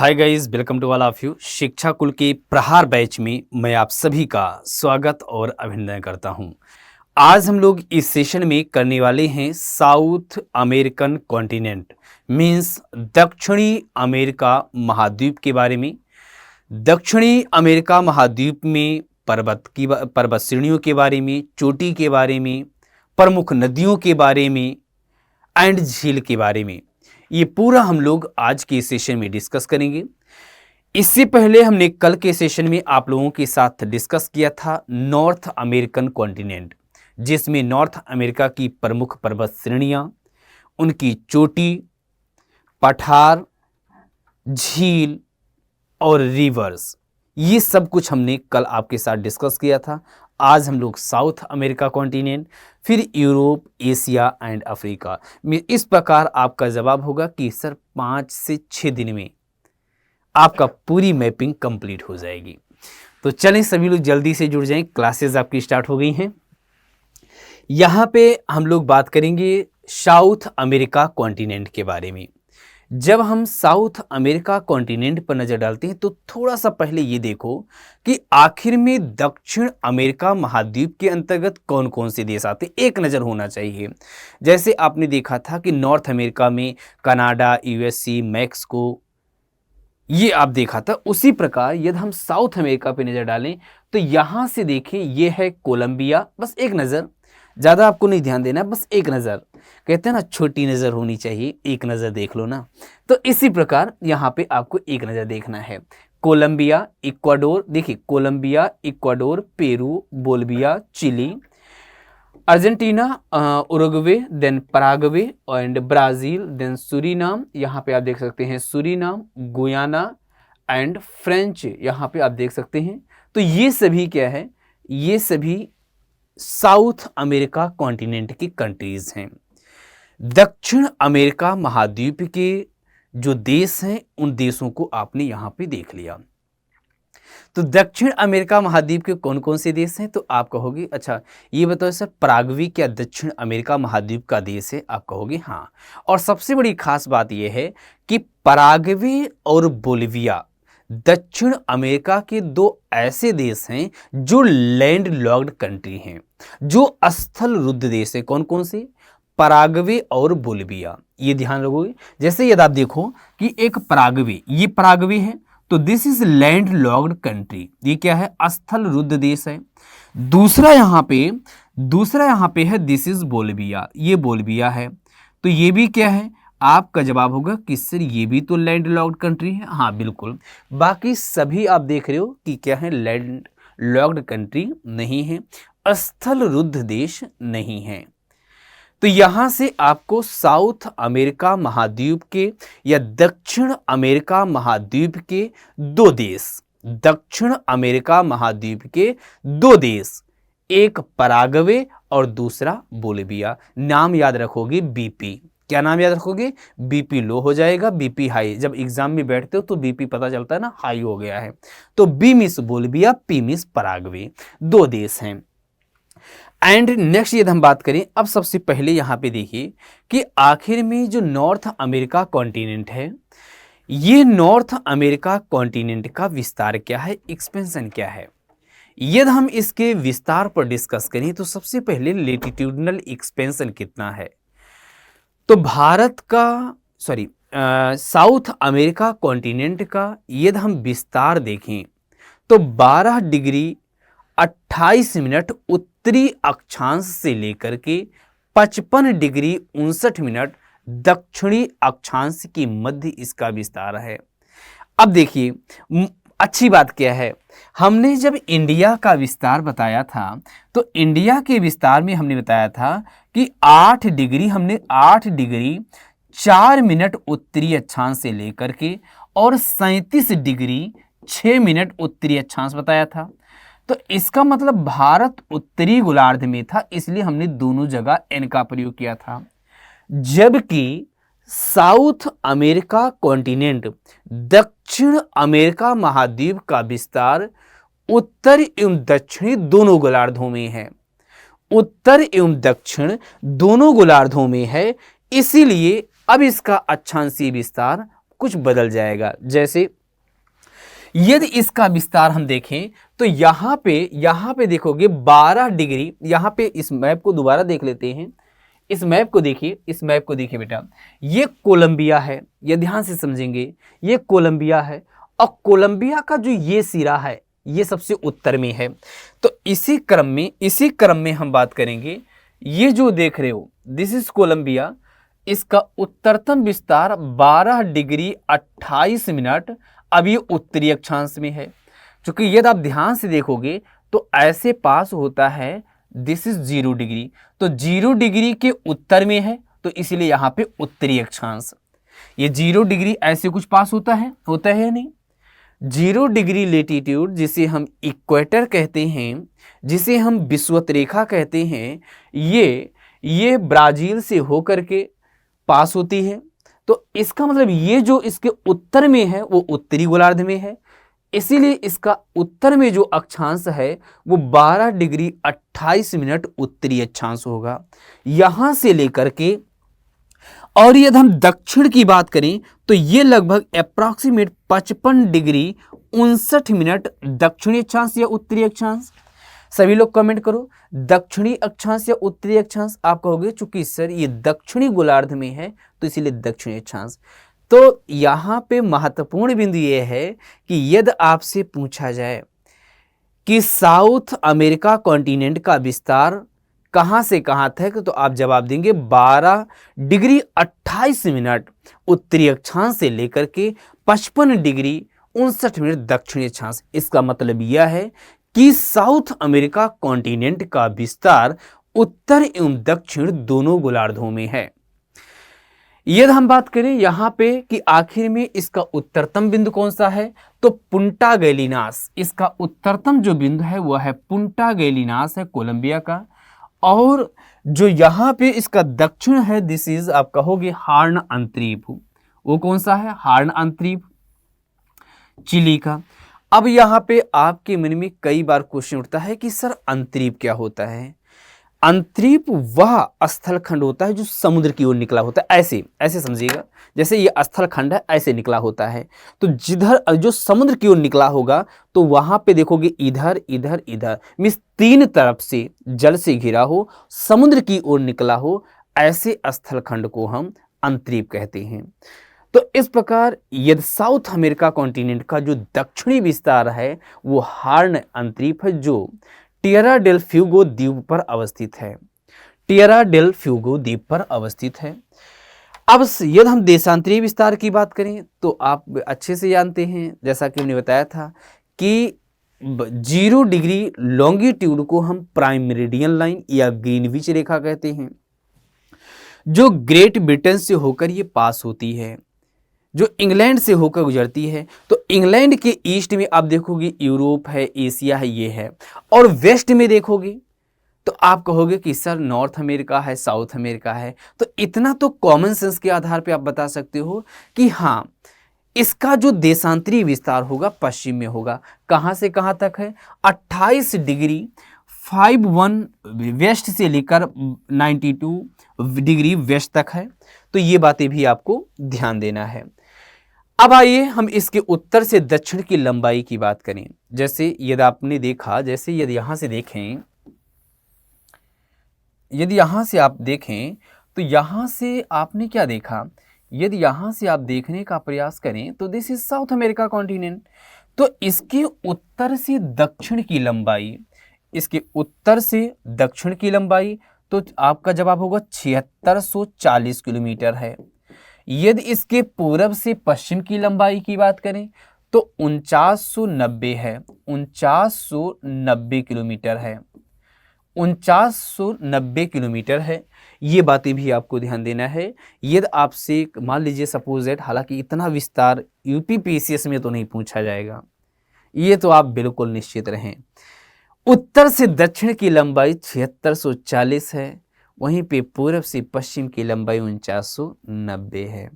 Hi guys, welcome to all of you. Shiksha Kul के प्रहार batch में मैं आप सभी का स्वागत और अभिनंदन करता हूं। आज हम लोग इस सेशन में करने वाले हैं साउथ अमेरिकन कॉन्टिनेंट मींस दक्षिणी अमेरिका महाद्वीप के बारे में। दक्षिणी अमेरिका महाद्वीप में पर्वत श्रेणियों के बारे में, चोटी के बारे में, प्रमुख नदियों के बारे में एंड झील के बारे में। ये पूरा हम लोग आज के सेशन में डिस्कस करेंगे। इससे पहले हमने कल के सेशन में आप लोगों के साथ डिस्कस किया था नॉर्थ अमेरिकन कॉन्टिनेंट, जिसमें नॉर्थ अमेरिका की प्रमुख पर्वत श्रेणियां, उनकी चोटी, पठार, झील और रिवर्स, ये सब कुछ हमने कल आपके साथ डिस्कस किया था। आज हम लोग साउथ अमेरिका कॉन्टिनेंट, फिर यूरोप, एशिया एंड अफ्रीका में। इस प्रकार आपका जवाब होगा कि सर 5 से 6 दिन में आपका पूरी मैपिंग कंप्लीट हो जाएगी। तो चलें सभी लोग जल्दी से जुड़ जाएं, क्लासेस आपकी स्टार्ट हो गई हैं। यहाँ पे हम लोग बात करेंगे साउथ अमेरिका कॉन्टिनेंट के बारे में। जब हम साउथ अमेरिका कॉन्टिनेंट पर नज़र डालते हैं तो थोड़ा सा पहले ये देखो कि आखिर में दक्षिण अमेरिका महाद्वीप के अंतर्गत कौन कौन से देश आते हैं, एक नज़र होना चाहिए। जैसे आपने देखा था कि नॉर्थ अमेरिका में कनाडा, यूएसए, मैक्सिको, ये आप देखा था। उसी प्रकार यदि हम साउथ अमेरिका पे नज़र डालें तो यहाँ से देखें, ये है कोलंबिया। बस एक नज़र, ज़्यादा आपको नहीं ध्यान देना, बस एक नज़र। कहते हैं ना, छोटी नज़र होनी चाहिए, एक नज़र देख लो ना। तो इसी प्रकार यहाँ पे आपको एक नज़र देखना है। कोलंबिया, इक्वाडोर, देखिए Colombia, Ecuador, Peru, Bolivia, Chile, Argentina, Uruguay, then Paraguay and Brazil, then Suriname, यहाँ पे आप देख सकते हैं सूरीनाम, गुयाना एंड फ्रेंच, यहाँ पे आप देख सकते हैं। तो ये सभी क्या है, ये सभी साउथ अमेरिका कॉन्टिनेंट की कंट्रीज हैं। दक्षिण अमेरिका महाद्वीप के जो देश हैं, उन देशों को आपने यहाँ पे देख लिया। तो दक्षिण अमेरिका महाद्वीप के कौन कौन से देश हैं? तो आप कहोगे अच्छा ये बताओ सर, पराग्वे क्या दक्षिण अमेरिका महाद्वीप का देश है? आप कहोगे हाँ। और सबसे बड़ी खास बात यह है कि पराग्वे और बोलिविया दक्षिण अमेरिका के दो ऐसे देश हैं जो लैंड लॉक्ड कंट्री हैं, जो स्थल रुद्ध देश है। कौन कौन से? पराग्वे और बोलिविया, ये ध्यान रखोगे। जैसे यदि आप देखो कि एक पराग्वे, ये पराग्वे है, तो this is land locked country, ये क्या है? स्थल रुद्ध देश है। दूसरा यहाँ पे है दिस इज बोलिविया, ये बोलिविया है। तो ये भी क्या है? आपका जवाब होगा कि सर ये भी तो लैंड लॉक्ड कंट्री है। हाँ बिल्कुल, बाकी सभी आप देख रहे हो कि क्या है? लैंड लॉक्ड कंट्री नहीं है, स्थल रुद्ध देश नहीं है। तो यहां से आपको साउथ अमेरिका महाद्वीप के या दक्षिण अमेरिका महाद्वीप के दो देश, दक्षिण अमेरिका महाद्वीप के दो देश, एक पराग्वे और दूसरा बोलिविया। नाम याद रखोगे बीपी। क्या नाम याद रखोगे? बीपी लो हो जाएगा, बीपी हाई। जब एग्जाम में बैठते हो तो बीपी पता चलता है ना, हाई हो गया है। तो B miss Bolivia, P miss Paraguay, दो देश हैं। एंड नेक्स्ट यदि हम बात करें, अब सबसे पहले यहाँ पे देखिए कि आखिर में जो नॉर्थ अमेरिका कॉन्टिनेंट है, ये नॉर्थ अमेरिका कॉन्टिनेंट का विस्तार क्या है, एक्सपेंशन क्या है। यदि हम इसके विस्तार पर डिस्कस करें तो सबसे पहले लेटिट्यूडनल एक्सपेंशन कितना है। तो भारत का साउथ अमेरिका कॉन्टिनेंट का यदि हम विस्तार देखें तो 12 डिग्री 28 मिनट उत्तरी अक्षांश से लेकर के 55 डिग्री 59 मिनट दक्षिणी अक्षांश के मध्य इसका विस्तार है। अब देखिए अच्छी बात क्या है, हमने जब इंडिया का विस्तार बताया था तो इंडिया के विस्तार में हमने बताया था कि 8 डिग्री 4 मिनट उत्तरी अक्षांश से लेकर के और 37 डिग्री 6 मिनट उत्तरी अक्षांश बताया था। तो इसका मतलब भारत उत्तरी गोलार्ध में था, इसलिए हमने दोनों जगह एन का प्रयोग किया था। जबकि साउथ अमेरिका कॉन्टिनेंट, दक्षिण अमेरिका महाद्वीप का विस्तार उत्तर एवं दक्षिणी दोनों गोलार्धों में है, उत्तर एवं दक्षिण दोनों गोलार्धों में है। इसीलिए अब इसका अक्षांशीय विस्तार कुछ बदल जाएगा। जैसे यदि इसका विस्तार हम देखें तो यहाँ पे देखोगे 12 डिग्री, यहाँ पे इस मैप को दोबारा देख लेते हैं। इस मैप को देखिए बेटा, ये कोलंबिया है, ये ध्यान से समझेंगे, ये कोलंबिया है और कोलंबिया का जो ये सिरा है ये सबसे उत्तर में है। तो इसी क्रम में हम बात करेंगे, ये जो देख रहे हो दिस इज कोलंबिया, इसका उत्तरतम विस्तार 12 डिग्री 28 मिनट, अब ये उत्तरी अक्षांश में है। क्योंकि यदि आप ध्यान से देखोगे तो ऐसे पास होता है, दिस इज 0 डिग्री, तो 0 डिग्री के उत्तर में है, तो इसलिए यहाँ पे उत्तरी अक्षांश। ये 0 डिग्री ऐसे कुछ पास होता है या नहीं? 0 डिग्री लेटीट्यूड जिसे हम इक्वेटर कहते हैं, जिसे हम विषुवत रेखा कहते हैं, ये ब्राजील से होकर के पास होती है। तो इसका मतलब ये जो इसके उत्तर में है वो उत्तरी गोलार्ध में है, इसीलिए इसका उत्तर में जो अक्षांश है वो 12 डिग्री 28 मिनट उत्तरी अक्षांश होगा। यहां से लेकर के, और यदि हम दक्षिण की बात करें तो ये लगभग अप्रॉक्सीमेट 55 डिग्री 59 मिनट दक्षिणी अक्षांश या उत्तरी अक्षांश। सभी लोग कमेंट करो, दक्षिणी अक्षांश या उत्तरी अक्षांश। आप कहोगे चूंकि सर ये दक्षिणी गोलार्ध में है तो इसीलिए दक्षिणी अक्षांश। तो यहाँ पे महत्वपूर्ण बिंदु ये है कि यदि आपसे पूछा जाए कि साउथ अमेरिका कॉन्टिनेंट का विस्तार कहाँ से कहाँ तक, तो आप जवाब देंगे 12 डिग्री 28 मिनट उत्तरी अक्षांश से लेकर के 55 डिग्री 59 मिनट दक्षिणी अक्षांश। इसका मतलब यह है कि साउथ अमेरिका कॉन्टिनेंट का विस्तार उत्तर एवं दक्षिण दोनों गोलार्धों में है। यदि हम बात करें यहाँ पे कि आखिर में इसका उत्तरतम बिंदु कौन सा है, तो पुंटा गैलिनास, इसका उत्तरतम जो बिंदु है वह है पुंटा गैलिनास है कोलंबिया का। और जो यहाँ पे इसका दक्षिण है दिस इज आप कहोगे हार्न अंतरीप, वो कौन सा है? हार्न अंतरीप चिली का। अब यहाँ पे आपके मन में कई बार क्वेश्चन उठता है कि सर अंतरीप क्या होता है? अंतरीप वह स्थलखंड होता है जो समुद्र की ओर निकला होता है, ऐसे समझिएगा, जैसे ये स्थलखंड है ऐसे निकला होता है। तो जिधर जो समुद्र की ओर निकला होगा तो वहां पे देखोगे इधर इधर इधर मीन्स तीन तरफ से जल से घिरा हो, समुद्र की ओर निकला हो, ऐसे स्थलखंड को हम अंतरीप कहते हैं। तो इस प्रकार यदि साउथ अमेरिका कॉन्टिनेंट का जो दक्षिणी विस्तार है वो हार्न अंतरीप है, जो टिएरा डेल फ्यूगो द्वीप पर अवस्थित है। टिएरा डेल फ्यूगो द्वीप पर अवस्थित है। अब यदि हम देशांतरीय विस्तार की बात करें तो आप अच्छे से जानते हैं, जैसा कि हमने बताया था कि 0 डिग्री लॉन्गिट्यूड को हम प्राइम मेरिडियन लाइन या ग्रीनविच रेखा कहते हैं, जो ग्रेट ब्रिटेन से होकर ये पास होती है, जो इंग्लैंड से होकर गुजरती है। तो इंग्लैंड के ईस्ट में आप देखोगे यूरोप है, एशिया है, ये है, और वेस्ट में देखोगे तो आप कहोगे कि सर नॉर्थ अमेरिका है, साउथ अमेरिका है। तो इतना तो कॉमन सेंस के आधार पे आप बता सकते हो कि हाँ इसका जो देशांतरीय विस्तार होगा पश्चिम में होगा। कहाँ से कहाँ तक है? 28 डिग्री 51 वेस्ट से लेकर 92 डिग्री वेस्ट तक है। तो ये बातें भी आपको ध्यान देना है। अब आइए हम इसके उत्तर से दक्षिण की लंबाई की बात करें। जैसे यदि आपने देखा, जैसे यदि यहां से देखें, यदि यहां से आप देखें तो यहां से आपने क्या देखा, यदि यहां से आप देखने का प्रयास करें तो this is south America continent. तो इसके उत्तर से दक्षिण की लंबाई, इसके उत्तर से दक्षिण की लंबाई, तो आपका जवाब होगा 7640 किलोमीटर है। यदि इसके पूरब से पश्चिम की लंबाई की बात करें तो 4990 है, 4990 किलोमीटर है, 4990 किलोमीटर है। ये बातें भी आपको ध्यान देना है। यदि आपसे मान लीजिए सपोज दैट, हालांकि इतना विस्तार यूपीपीसीएस में तो नहीं पूछा जाएगा, ये तो आप बिल्कुल निश्चित रहें। उत्तर से दक्षिण की लंबाई 7640 है, वहीं पे पूर्व से पश्चिम की लंबाई 4990 है,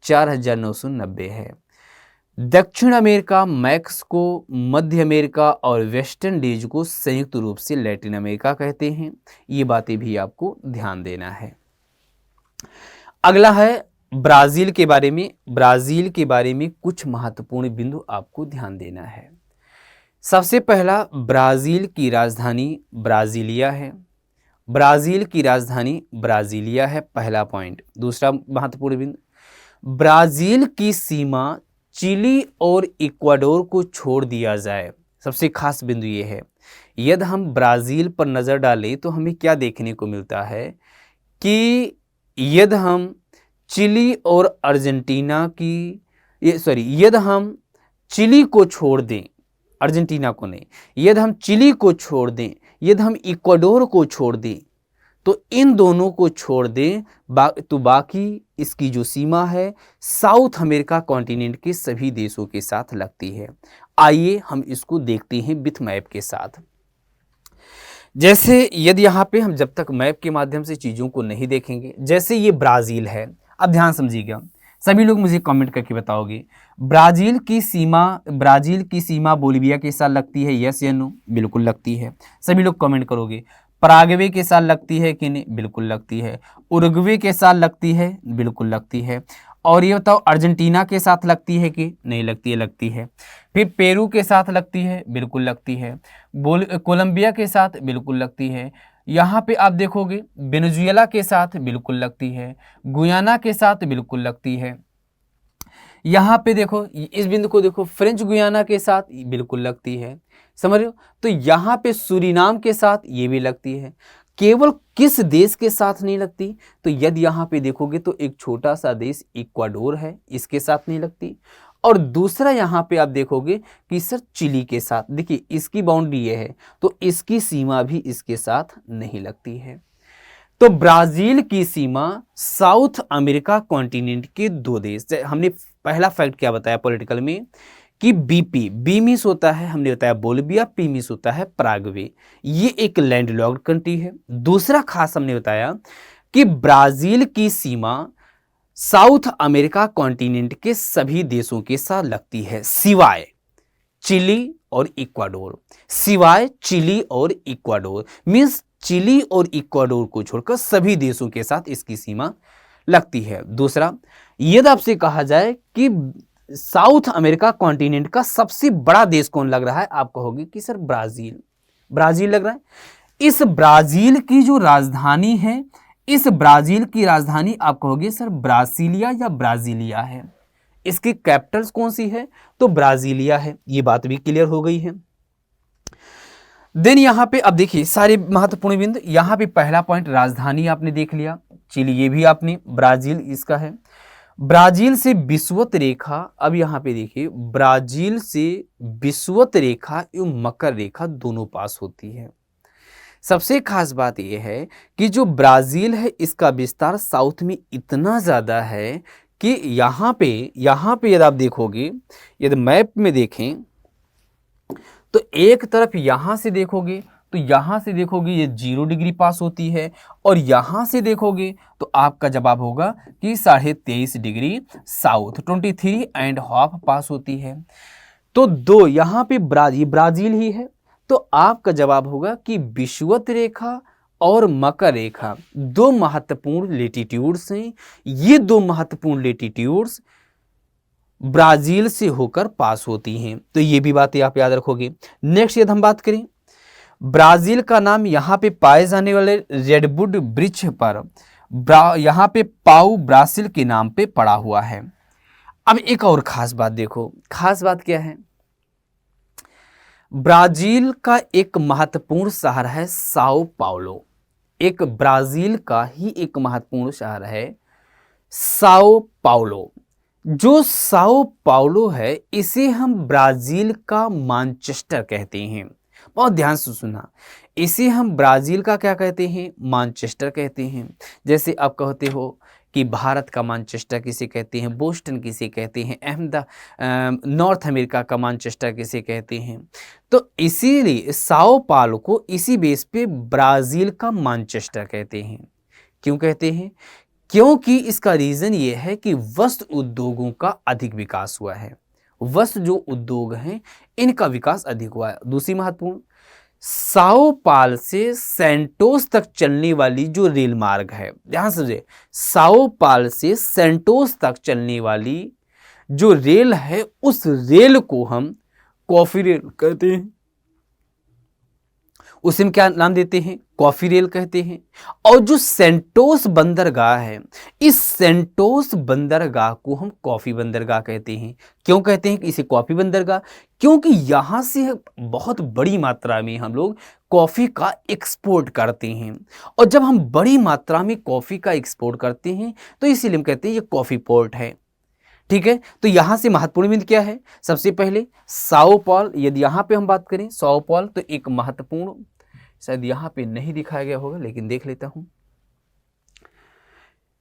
4990 है। दक्षिण अमेरिका, मैक्सिको, मध्य अमेरिका और वेस्ट इंडीज को संयुक्त रूप से लैटिन अमेरिका कहते हैं। ये बातें भी आपको ध्यान देना है। अगला है ब्राजील के बारे में कुछ महत्वपूर्ण बिंदु आपको ध्यान देना है। सबसे पहला, ब्राजील की राजधानी ब्राजीलिया है। ब्राजील की राजधानी ब्राजीलिया है, पहला पॉइंट। दूसरा महत्वपूर्ण बिंदु, ब्राजील की सीमा चिली और इक्वाडोर को छोड़ दिया जाए। सबसे खास बिंदु ये है, यदि हम ब्राजील पर नज़र डालें तो हमें क्या देखने को मिलता है कि यदि हम चिली और अर्जेंटीना की यदि हम चिली को छोड़ दें, अर्जेंटीना को नहीं, यदि हम चिली को छोड़ दें, यदि हम इक्वाडोर को छोड़ दें, तो इन दोनों को छोड़ दें तो बाकी इसकी जो सीमा है साउथ अमेरिका कॉन्टिनेंट के सभी देशों के साथ लगती है। आइए हम इसको देखते हैं विथ मैप के साथ। जैसे यदि यहाँ पे हम जब तक मैप के माध्यम से चीज़ों को नहीं देखेंगे, जैसे ये ब्राज़ील है, अब ध्यान समझिएगा, सभी लोग मुझे कमेंट करके बताओगे ब्राज़ील की सीमा बोलिविया के साथ लगती है, यस या नो? बिल्कुल लगती है। सभी लोग कमेंट करोगे। पराग्वे के साथ लगती है कि नहीं? बिल्कुल लगती है। उरुग्वे के साथ लगती है? बिल्कुल लगती है। और ये बताओ अर्जेंटीना के साथ लगती है कि नहीं लगती है? लगती है। फिर पेरू के साथ लगती है? बिल्कुल लगती है। कोलंबिया के साथ बिल्कुल लगती है। यहाँ पे आप देखोगे वेनेजुएला के साथ बिल्कुल लगती है। गुयाना के साथ बिल्कुल लगती है। यहाँ पे देखो, इस बिंदु को देखो, फ्रेंच गुयाना के साथ बिल्कुल लगती है। समझ रहे हो? तो यहाँ पे सूरीनाम के साथ ये भी लगती है। केवल किस देश के साथ नहीं लगती? तो यदि यहाँ पे देखोगे तो एक छोटा सा देश इक्वाडोर है, इसके साथ नहीं लगती। और दूसरा यहाँ पे आप देखोगे कि सर चिली के साथ, देखिए इसकी बाउंड्री ये है, तो इसकी सीमा भी इसके साथ नहीं लगती है। तो ब्राजील की सीमा साउथ अमेरिका कॉन्टिनेंट के दो देश, हमने पहला फैक्ट क्या बताया पॉलिटिकल में कि बी मिस होता है, हमने बताया बोलिविया, पी मिस होता है पराग्वे। ये एक लैंडलॉक्ड कंट्री है। दूसरा खास हमने बताया कि ब्राजील की सीमा साउथ अमेरिका कॉन्टिनेंट के सभी देशों के साथ लगती है सिवाय चिली और इक्वाडोर। सिवाय चिली और इक्वाडोर मीन्स चिली और इक्वाडोर को छोड़कर सभी देशों के साथ इसकी सीमा लगती है। दूसरा, यदि आपसे कहा जाए कि साउथ अमेरिका कॉन्टिनेंट का सबसे बड़ा देश कौन लग रहा है, आप कहोगे कि सर ब्राजील लग रहा है। इस ब्राजील की जो राजधानी है, इस ब्राजील की राजधानी आप कहोगे सर ब्रासिलिया या ब्राजीलिया है। इसकी कैपिटल्स कौन सी है? तो ब्राजीलिया है। ये बात भी क्लियर हो गई है। देन यहाँ पे अब देखिए सारे महत्वपूर्ण बिंदु। यहाँ पे पहला पॉइंट राजधानी आपने देख लिया, चिली ये भी आपने, ब्राजील इसका है। ब्राजील से विषुवत रेखा, अब यहाँ पे देखिए ब्राजील से विषुवत रेखा एवं मकर रेखा दोनों पास होती है। सबसे खास बात यह है कि जो ब्राजील है इसका विस्तार साउथ में इतना ज़्यादा है कि यहाँ पे यदि आप देखोगे, यदि मैप में देखें तो एक तरफ यहाँ से देखोगे तो यहाँ से देखोगे ये 0 डिग्री पास होती है, और यहाँ से देखोगे तो आपका जवाब होगा कि 23.5 डिग्री साउथ 23.5 पास होती है। तो दो यहाँ पे ब्राजील ही है, तो आपका जवाब होगा कि विषुवत रेखा और मकर रेखा दो महत्वपूर्ण लेटीट्यूड्स हैं। ये दो महत्वपूर्ण लेटीट्यूड्स ब्राजील से होकर पास होती हैं, तो ये भी बातें आप याद रखोगे। नेक्स्ट यदि हम बात करें, ब्राजील का नाम यहाँ पे पाए जाने वाले रेडवुड वृक्ष पर यहाँ पे पाउ ब्रासिल के नाम पे पड़ा हुआ है। अब एक और खास बात देखो, खास बात क्या है? ब्राजील का एक महत्वपूर्ण शहर है साओ पाउलो। एक ब्राजील का ही एक महत्वपूर्ण शहर है साओ पाउलो। जो साओ पाउलो है इसे हम ब्राजील का मैनचेस्टर कहते हैं। बहुत ध्यान से सुनना, इसे हम ब्राजील का क्या कहते हैं? मैनचेस्टर कहते हैं। जैसे आप कहते हो कि भारत का मैनचेस्टर किसे कहते हैं, बोस्टन किसे कहते हैं, नॉर्थ अमेरिका का मैनचेस्टर किसे कहते हैं। तो इसीलिए साओ पाउलो को इसी बेस पे ब्राजील का मैनचेस्टर कहते हैं। क्यों कहते हैं? क्योंकि इसका रीज़न ये है कि वस्त्र उद्योगों का अधिक विकास हुआ है। वस्त्र जो उद्योग हैं इनका विकास अधिक हुआ है। दूसरी महत्वपूर्ण, साओ पाल से सेंटोस तक चलने वाली जो रेल मार्ग है, ध्यान से समझिए, साओ पाल से सेंटोस तक चलने वाली जो रेल है उस रेल को हम कॉफी रेल कहते हैं। उसे हम क्या नाम देते हैं? कॉफी रेल कहते हैं। और जो सेंटोस बंदरगाह है, इस सेंटोस बंदरगाह को हम कॉफी बंदरगाह कहते हैं। क्यों कहते हैं कि इसे कॉफी बंदरगाह? क्योंकि यहां से बहुत बड़ी मात्रा में हम लोग कॉफी का एक्सपोर्ट करते हैं। और जब हम बड़ी मात्रा में कॉफी का एक्सपोर्ट करते हैं तो इसीलिए हम कहते हैं ये कॉफी पोर्ट है। ठीक है, तो यहां से महत्वपूर्ण बिंदु क्या है? सबसे पहले साओ पॉल, यदि यहां पे हम बात करें साओ पॉल, तो एक महत्वपूर्ण, शायद यहां पे नहीं दिखाया गया होगा लेकिन देख लेता हूं,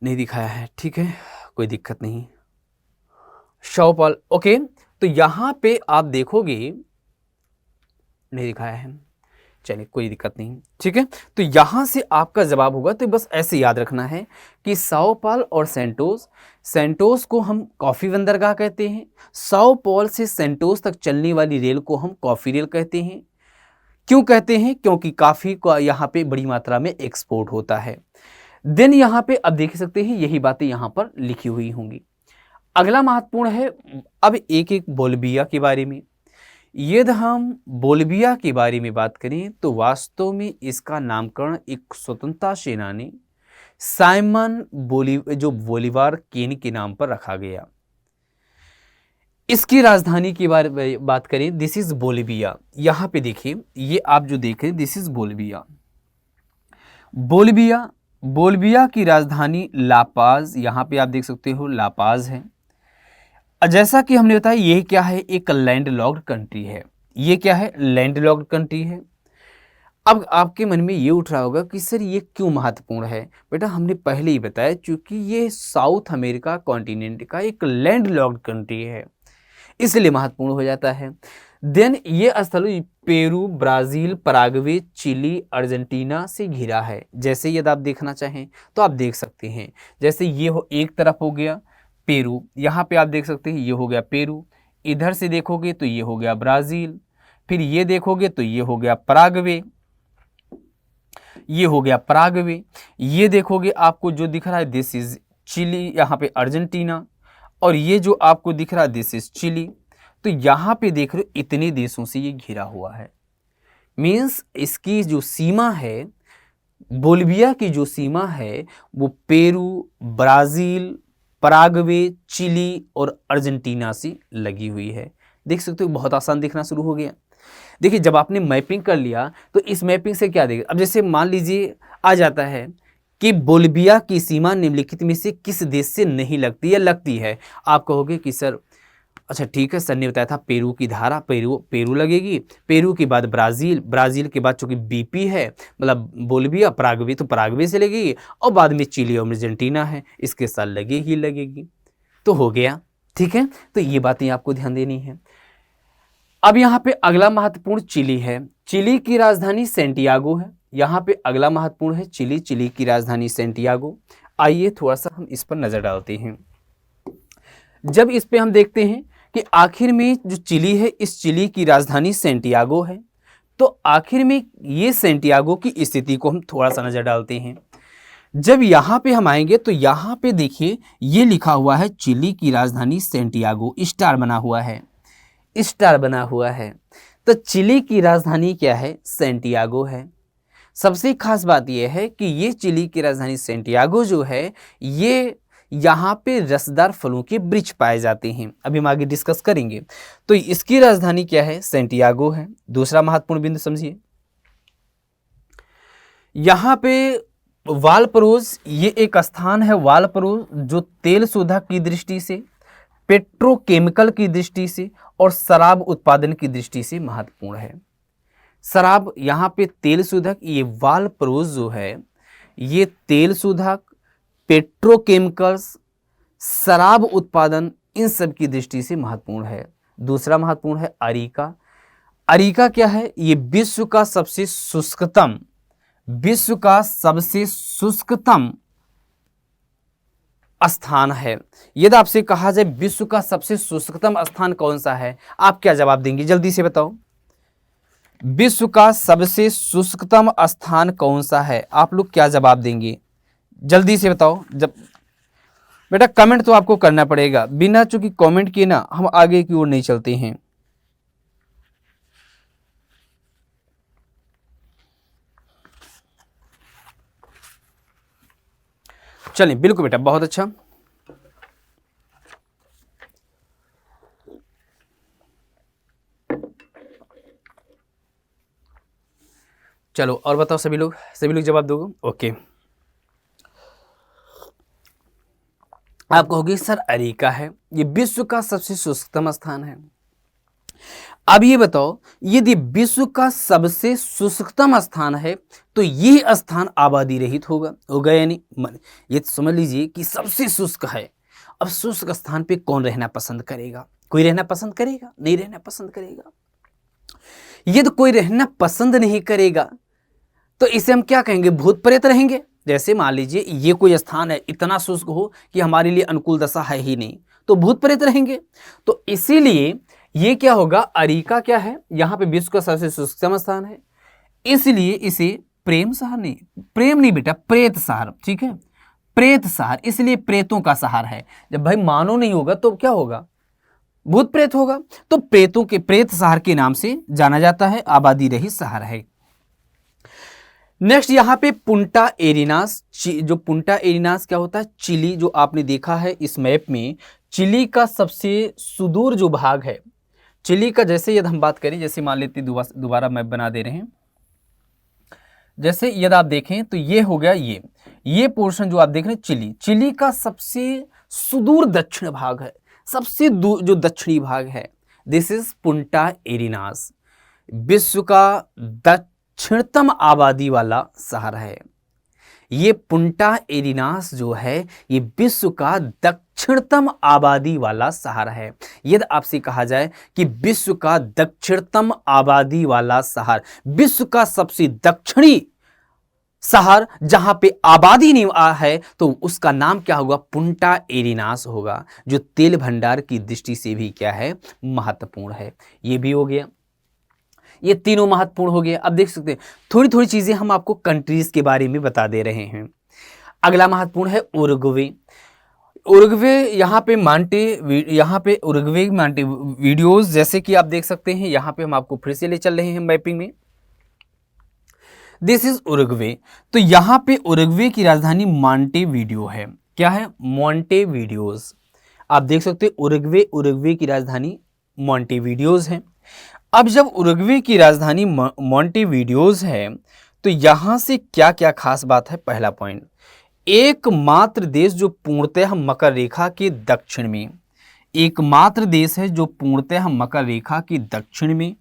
नहीं दिखाया है, ठीक है, कोई दिक्कत नहीं। साओ पॉल, ओके, तो यहां पे आप देखोगे नहीं दिखाया है, चलिए कोई दिक्कत नहीं, ठीक है। तो यहां से आपका जवाब होगा, तो बस ऐसे याद रखना है कि साओ पॉल और सेंटोस, सेंटोस को हम कॉफी बंदरगाह कहते हैं, साओ पॉल से सेंटोस तक चलने वाली रेल को हम कॉफी रेल कहते हैं। क्यों कहते हैं? क्योंकि काफी को यहाँ पे बड़ी मात्रा में एक्सपोर्ट होता है। देन यहाँ पे अब देख सकते हैं यही बातें यहाँ पर लिखी हुई होंगी। अगला महत्वपूर्ण है, अब एक एक बोलिविया के बारे में। यदि हम बोलिविया के बारे में बात करें तो वास्तव में इसका नामकरण एक स्वतंत्रता सेनानी साइमन बोलीवार केन के नाम पर रखा गया। इसकी राजधानी की बात करें, दिस इज बोलिविया। यहां पे देखिए, ये आप जो देख रहे हैं this is Bolivia. Bolivia, Bolivia की राजधानी लापाज, यहां पे आप देख सकते हो लापाज है। जैसा कि हमने बताया ये क्या है? एक लैंडलॉक्ड कंट्री है। ये क्या है? लैंडलॉक्ड कंट्री है। अब आपके मन में ये उठ रहा होगा कि सर ये क्यों महत्वपूर्ण है? बेटा हमने पहले ही बताया, चूंकि ये साउथ अमेरिका कॉन्टिनेंट का एक लैंडलॉक्ड कंट्री है इसलिए महत्वपूर्ण हो जाता है। देन ये स्थल Peru, Brazil, Paraguay, Chile, Argentina से घिरा है। जैसे यदि आप देखना चाहें तो आप देख सकते हैं, जैसे ये हो एक तरफ हो गया पेरू, यहाँ पे आप देख सकते हैं ये हो गया पेरू, इधर से देखोगे तो ये हो गया ब्राज़ील, फिर ये देखोगे तो ये हो गया पराग्वे, ये हो गया पराग्वे, ये देखोगे आपको जो दिख रहा है दिस इज चिली, यहाँ पे अर्जेंटीना, और ये जो आपको दिख रहा है दिस इज चिली। तो यहाँ पे देख रहे हो इतने देशों से ये घिरा हुआ है। मीन्स इसकी जो सीमा है, बोलिविया की जो सीमा है वो पेरू, ब्राज़ील, पराग्वे, चिली और अर्जेंटीना से लगी हुई है। देख सकते हो बहुत आसान दिखना शुरू हो गया। देखिए जब आपने मैपिंग कर लिया तो इस मैपिंग से क्या देगा, अब जैसे मान लीजिए आ जाता है कि बोलिविया की सीमा निम्नलिखित में से किस देश से नहीं लगती या लगती है। आप कहोगे कि सर अच्छा ठीक है, सर ने बताया था पेरू की धारा, पेरू लगेगी, पेरू के बाद ब्राज़ील, ब्राज़ील के बाद चूंकि बीपी है मतलब बोलिविया, पराग्वे, तो पराग्वे से लगेगी, और बाद में चिली और अर्जेंटीना है, इसके साथ लगे ही लगेगी। तो हो गया, ठीक है। तो ये बातें आपको ध्यान देनी है। अब यहाँ पे अगला महत्वपूर्ण चिली है। चिली की राजधानी सेंटियागो है। यहाँ पे अगला महत्वपूर्ण है चिली, चिली की राजधानी सेंटियागो। आइए थोड़ा सा हम इस पर नजर डालते हैं। जब इस पे हम देखते हैं कि आखिर में जो चिली है, इस चिली की राजधानी सेंटियागो है, तो आखिर में ये सेंटियागो की स्थिति को हम थोड़ा सा नजर डालते हैं। जब यहाँ पे हम आएंगे तो यहाँ पे देखिए ये लिखा हुआ है चिली की राजधानी सेंटियागो, स्टार बना हुआ है, स्टार बना हुआ है। तो चिली की राजधानी क्या है? सेंटियागो है। सबसे खास बात यह है कि ये चिली की राजधानी सेंटियागो जो है, ये यहाँ पे रसदार फलों के वृक्ष पाए जाते हैं। अभी हम आगे डिस्कस करेंगे। तो इसकी राजधानी क्या है? सेंटियागो है। दूसरा महत्वपूर्ण बिंदु समझिए, यहाँ पे वालपरोज, ये एक स्थान है वालपरोज जो तेल शोधक की दृष्टि से, पेट्रोकेमिकल की दृष्टि से और शराब उत्पादन की दृष्टि से महत्वपूर्ण है। शराब, यहाँ पे तेल शोधक, ये वालपरोज जो है ये तेल शोधक, पेट्रोकेमिकल्स, शराब उत्पादन, इन सब की दृष्टि से महत्वपूर्ण है। दूसरा महत्वपूर्ण है अरिका। अरिका क्या है? ये विश्व का सबसे शुष्कतम, विश्व का सबसे शुष्कतम स्थान है। यदि आपसे कहा जाए विश्व का सबसे शुष्कतम स्थान कौन सा है, आप क्या जवाब देंगे? जल्दी से बताओ। विश्व का सबसे शुष्कतम स्थान कौन सा है? आप लोग क्या जवाब देंगे? जल्दी से बताओ। जब बेटा कमेंट तो आपको करना पड़ेगा, बिना चूंकि कमेंट किए ना हम आगे की ओर नहीं चलते हैं। चलिए बिल्कुल बेटा, बहुत अच्छा। चलो और बताओ, सभी लोग जवाब दोगे? ओके। आप कहोगे सर अरिका है, ये विश्व का सबसे शुष्कतम स्थान है। अब ये बताओ, यदि विश्व का सबसे शुष्कतम स्थान है तो यह स्थान आबादी रहित होगा या नहीं? ये समझ लीजिए कि सबसे शुष्क है। अब शुष्क स्थान पे कौन रहना पसंद करेगा? कोई रहना पसंद करेगा? नहीं रहना पसंद करेगा। यदि कोई रहना पसंद नहीं करेगा तो इसे हम क्या कहेंगे? भूत प्रेत रहेंगे। जैसे मान लीजिए ये कोई स्थान है, इतना शुष्क हो कि हमारे लिए अनुकूल दशा है ही नहीं, तो भूत प्रेत रहेंगे। तो इसीलिए ये क्या होगा? अरिका क्या है? यहाँ पे विश्व का सबसे शुष्कतम स्थान है, इसलिए इसे प्रेम शहर नहीं, प्रेम नहीं बेटा, प्रेत शहर, ठीक है, प्रेत शहर, इसलिए प्रेतों का शहर है। जब भाई मानो नहीं होगा तो क्या होगा? भूत प्रेत होगा। तो प्रेतों के प्रेत शहर के नाम से जाना जाता है, आबादी रहित शहर है। नेक्स्ट यहाँ पे पुंटा एरिनास, जो पुंटा एरिनास क्या होता है? चिली, जो आपने देखा है इस मैप में, चिली का सबसे सुदूर जो भाग है, चिली का, जैसे यदि हम बात करें, जैसे मान लेते दोबारा मैप बना दे रहे हैं, जैसे यदि आप देखें तो ये हो गया, ये पोर्शन जो आप देख रहे हैं चिली, चिली का सबसे सुदूर दक्षिण भाग है, सबसे जो दक्षिणी भाग है, दिस इज पुंटा एरिनास। विश्व का दक्षिणतम आबादी वाला शहर है ये पुंटा एरिनास, जो है ये विश्व का दक्षिणतम आबादी वाला शहर है। यदि आपसे कहा जाए कि विश्व का दक्षिणतम आबादी वाला शहर, विश्व का सबसे दक्षिणी शहर जहां पे आबादी नहीं है, तो उसका नाम क्या होगा? पुंटा एरिनास होगा, जो तेल भंडार की दृष्टि से भी क्या है? महत्वपूर्ण है। ये भी हो गया, ये तीनों महत्वपूर्ण हो गया। अब देख सकते हैं थोड़ी थोड़ी चीजें हम आपको कंट्रीज के बारे में बता दे रहे हैं। अगला महत्वपूर्ण है उरुग्वे। उरुग्वे यहाँ पे उरुग्वे मांटे वीडियोस, जैसे कि आप देख सकते हैं, यहाँ पे हम आपको फिर से ले चल रहे हैं मैपिंग में। This is Uruguay. तो यहाँ पे उरुग्वे की राजधानी मॉन्टेवीडियो है। क्या है? मॉन्टेवीडियोस। आप देख सकते हैं उरुग्वे की राजधानी मॉन्टेवीडियोस है। अब जब उरुग्वे की राजधानी मॉन्टेवीडियोस है तो यहां से क्या क्या खास बात है? पहला पॉइंट, एकमात्र देश जो पूर्णतः मकर रेखा के दक्षिण में, एकमात्र देश है जो पूर्णतः मकर रेखा के दक्षिण में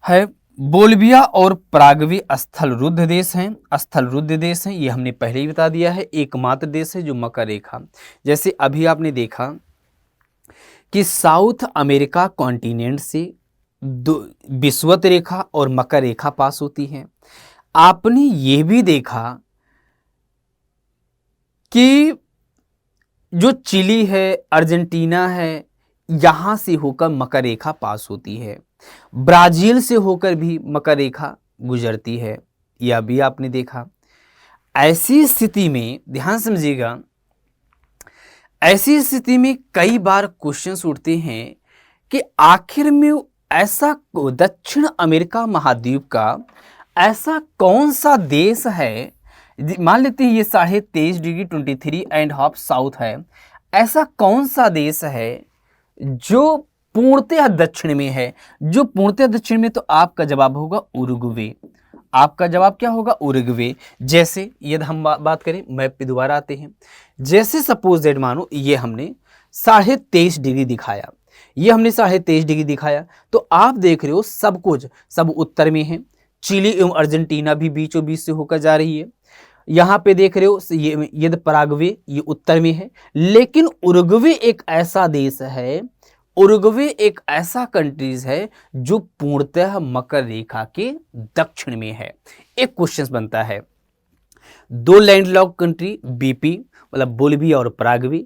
है। बोल्विया और पराग्वे स्थलरुद्ध देश हैं, ये हमने पहले ही बता दिया है। एकमात्र देश है जो मकर रेखा, जैसे अभी आपने देखा कि साउथ अमेरिका कॉन्टिनेंट से विषुवत रेखा और मकर रेखा पास होती है। आपने यह भी देखा कि जो चिली है, अर्जेंटीना है, यहां से होकर मकर रेखा पास होती है। ब्राजील से होकर भी मकर रेखा गुजरती है, यह भी आपने देखा। ऐसी स्थिति में ध्यान समझिएगा, ऐसी स्थिति में कई बार क्वेश्चंस उठते हैं कि आखिर में ऐसा दक्षिण अमेरिका महाद्वीप का ऐसा कौन सा देश है, मान लेते हैं ये 23.5 डिग्री 23.5 साउथ है, ऐसा कौन सा देश है जो पूर्णतः दक्षिण में है? जो पूर्णतः दक्षिण में, तो आपका जवाब होगा उरुग्वे। आपका जवाब क्या होगा? उरुग्वे। जैसे यदि हम बात करें, मैप पे दोबारा आते हैं, जैसे सपोज दैट मानो ये हमने 23.5 डिग्री दिखाया, ये हमने 23.5 डिग्री दिखाया, तो आप देख रहे हो सब कुछ सब उत्तर में है। चिली एवं अर्जेंटीना भी बीचों बीच से होकर जा रही है। यहाँ पे देख रहे हो ये पराग्वे, ये उत्तर में है। लेकिन उरुग्वे एक ऐसा देश है, उरुग्वे एक ऐसा कंट्रीज है जो पूर्णतः मकर रेखा के दक्षिण में है। एक क्वेश्चन बनता है, दो लैंडलॉक कंट्री बीपी मतलब बोलिविया और पराग्वे,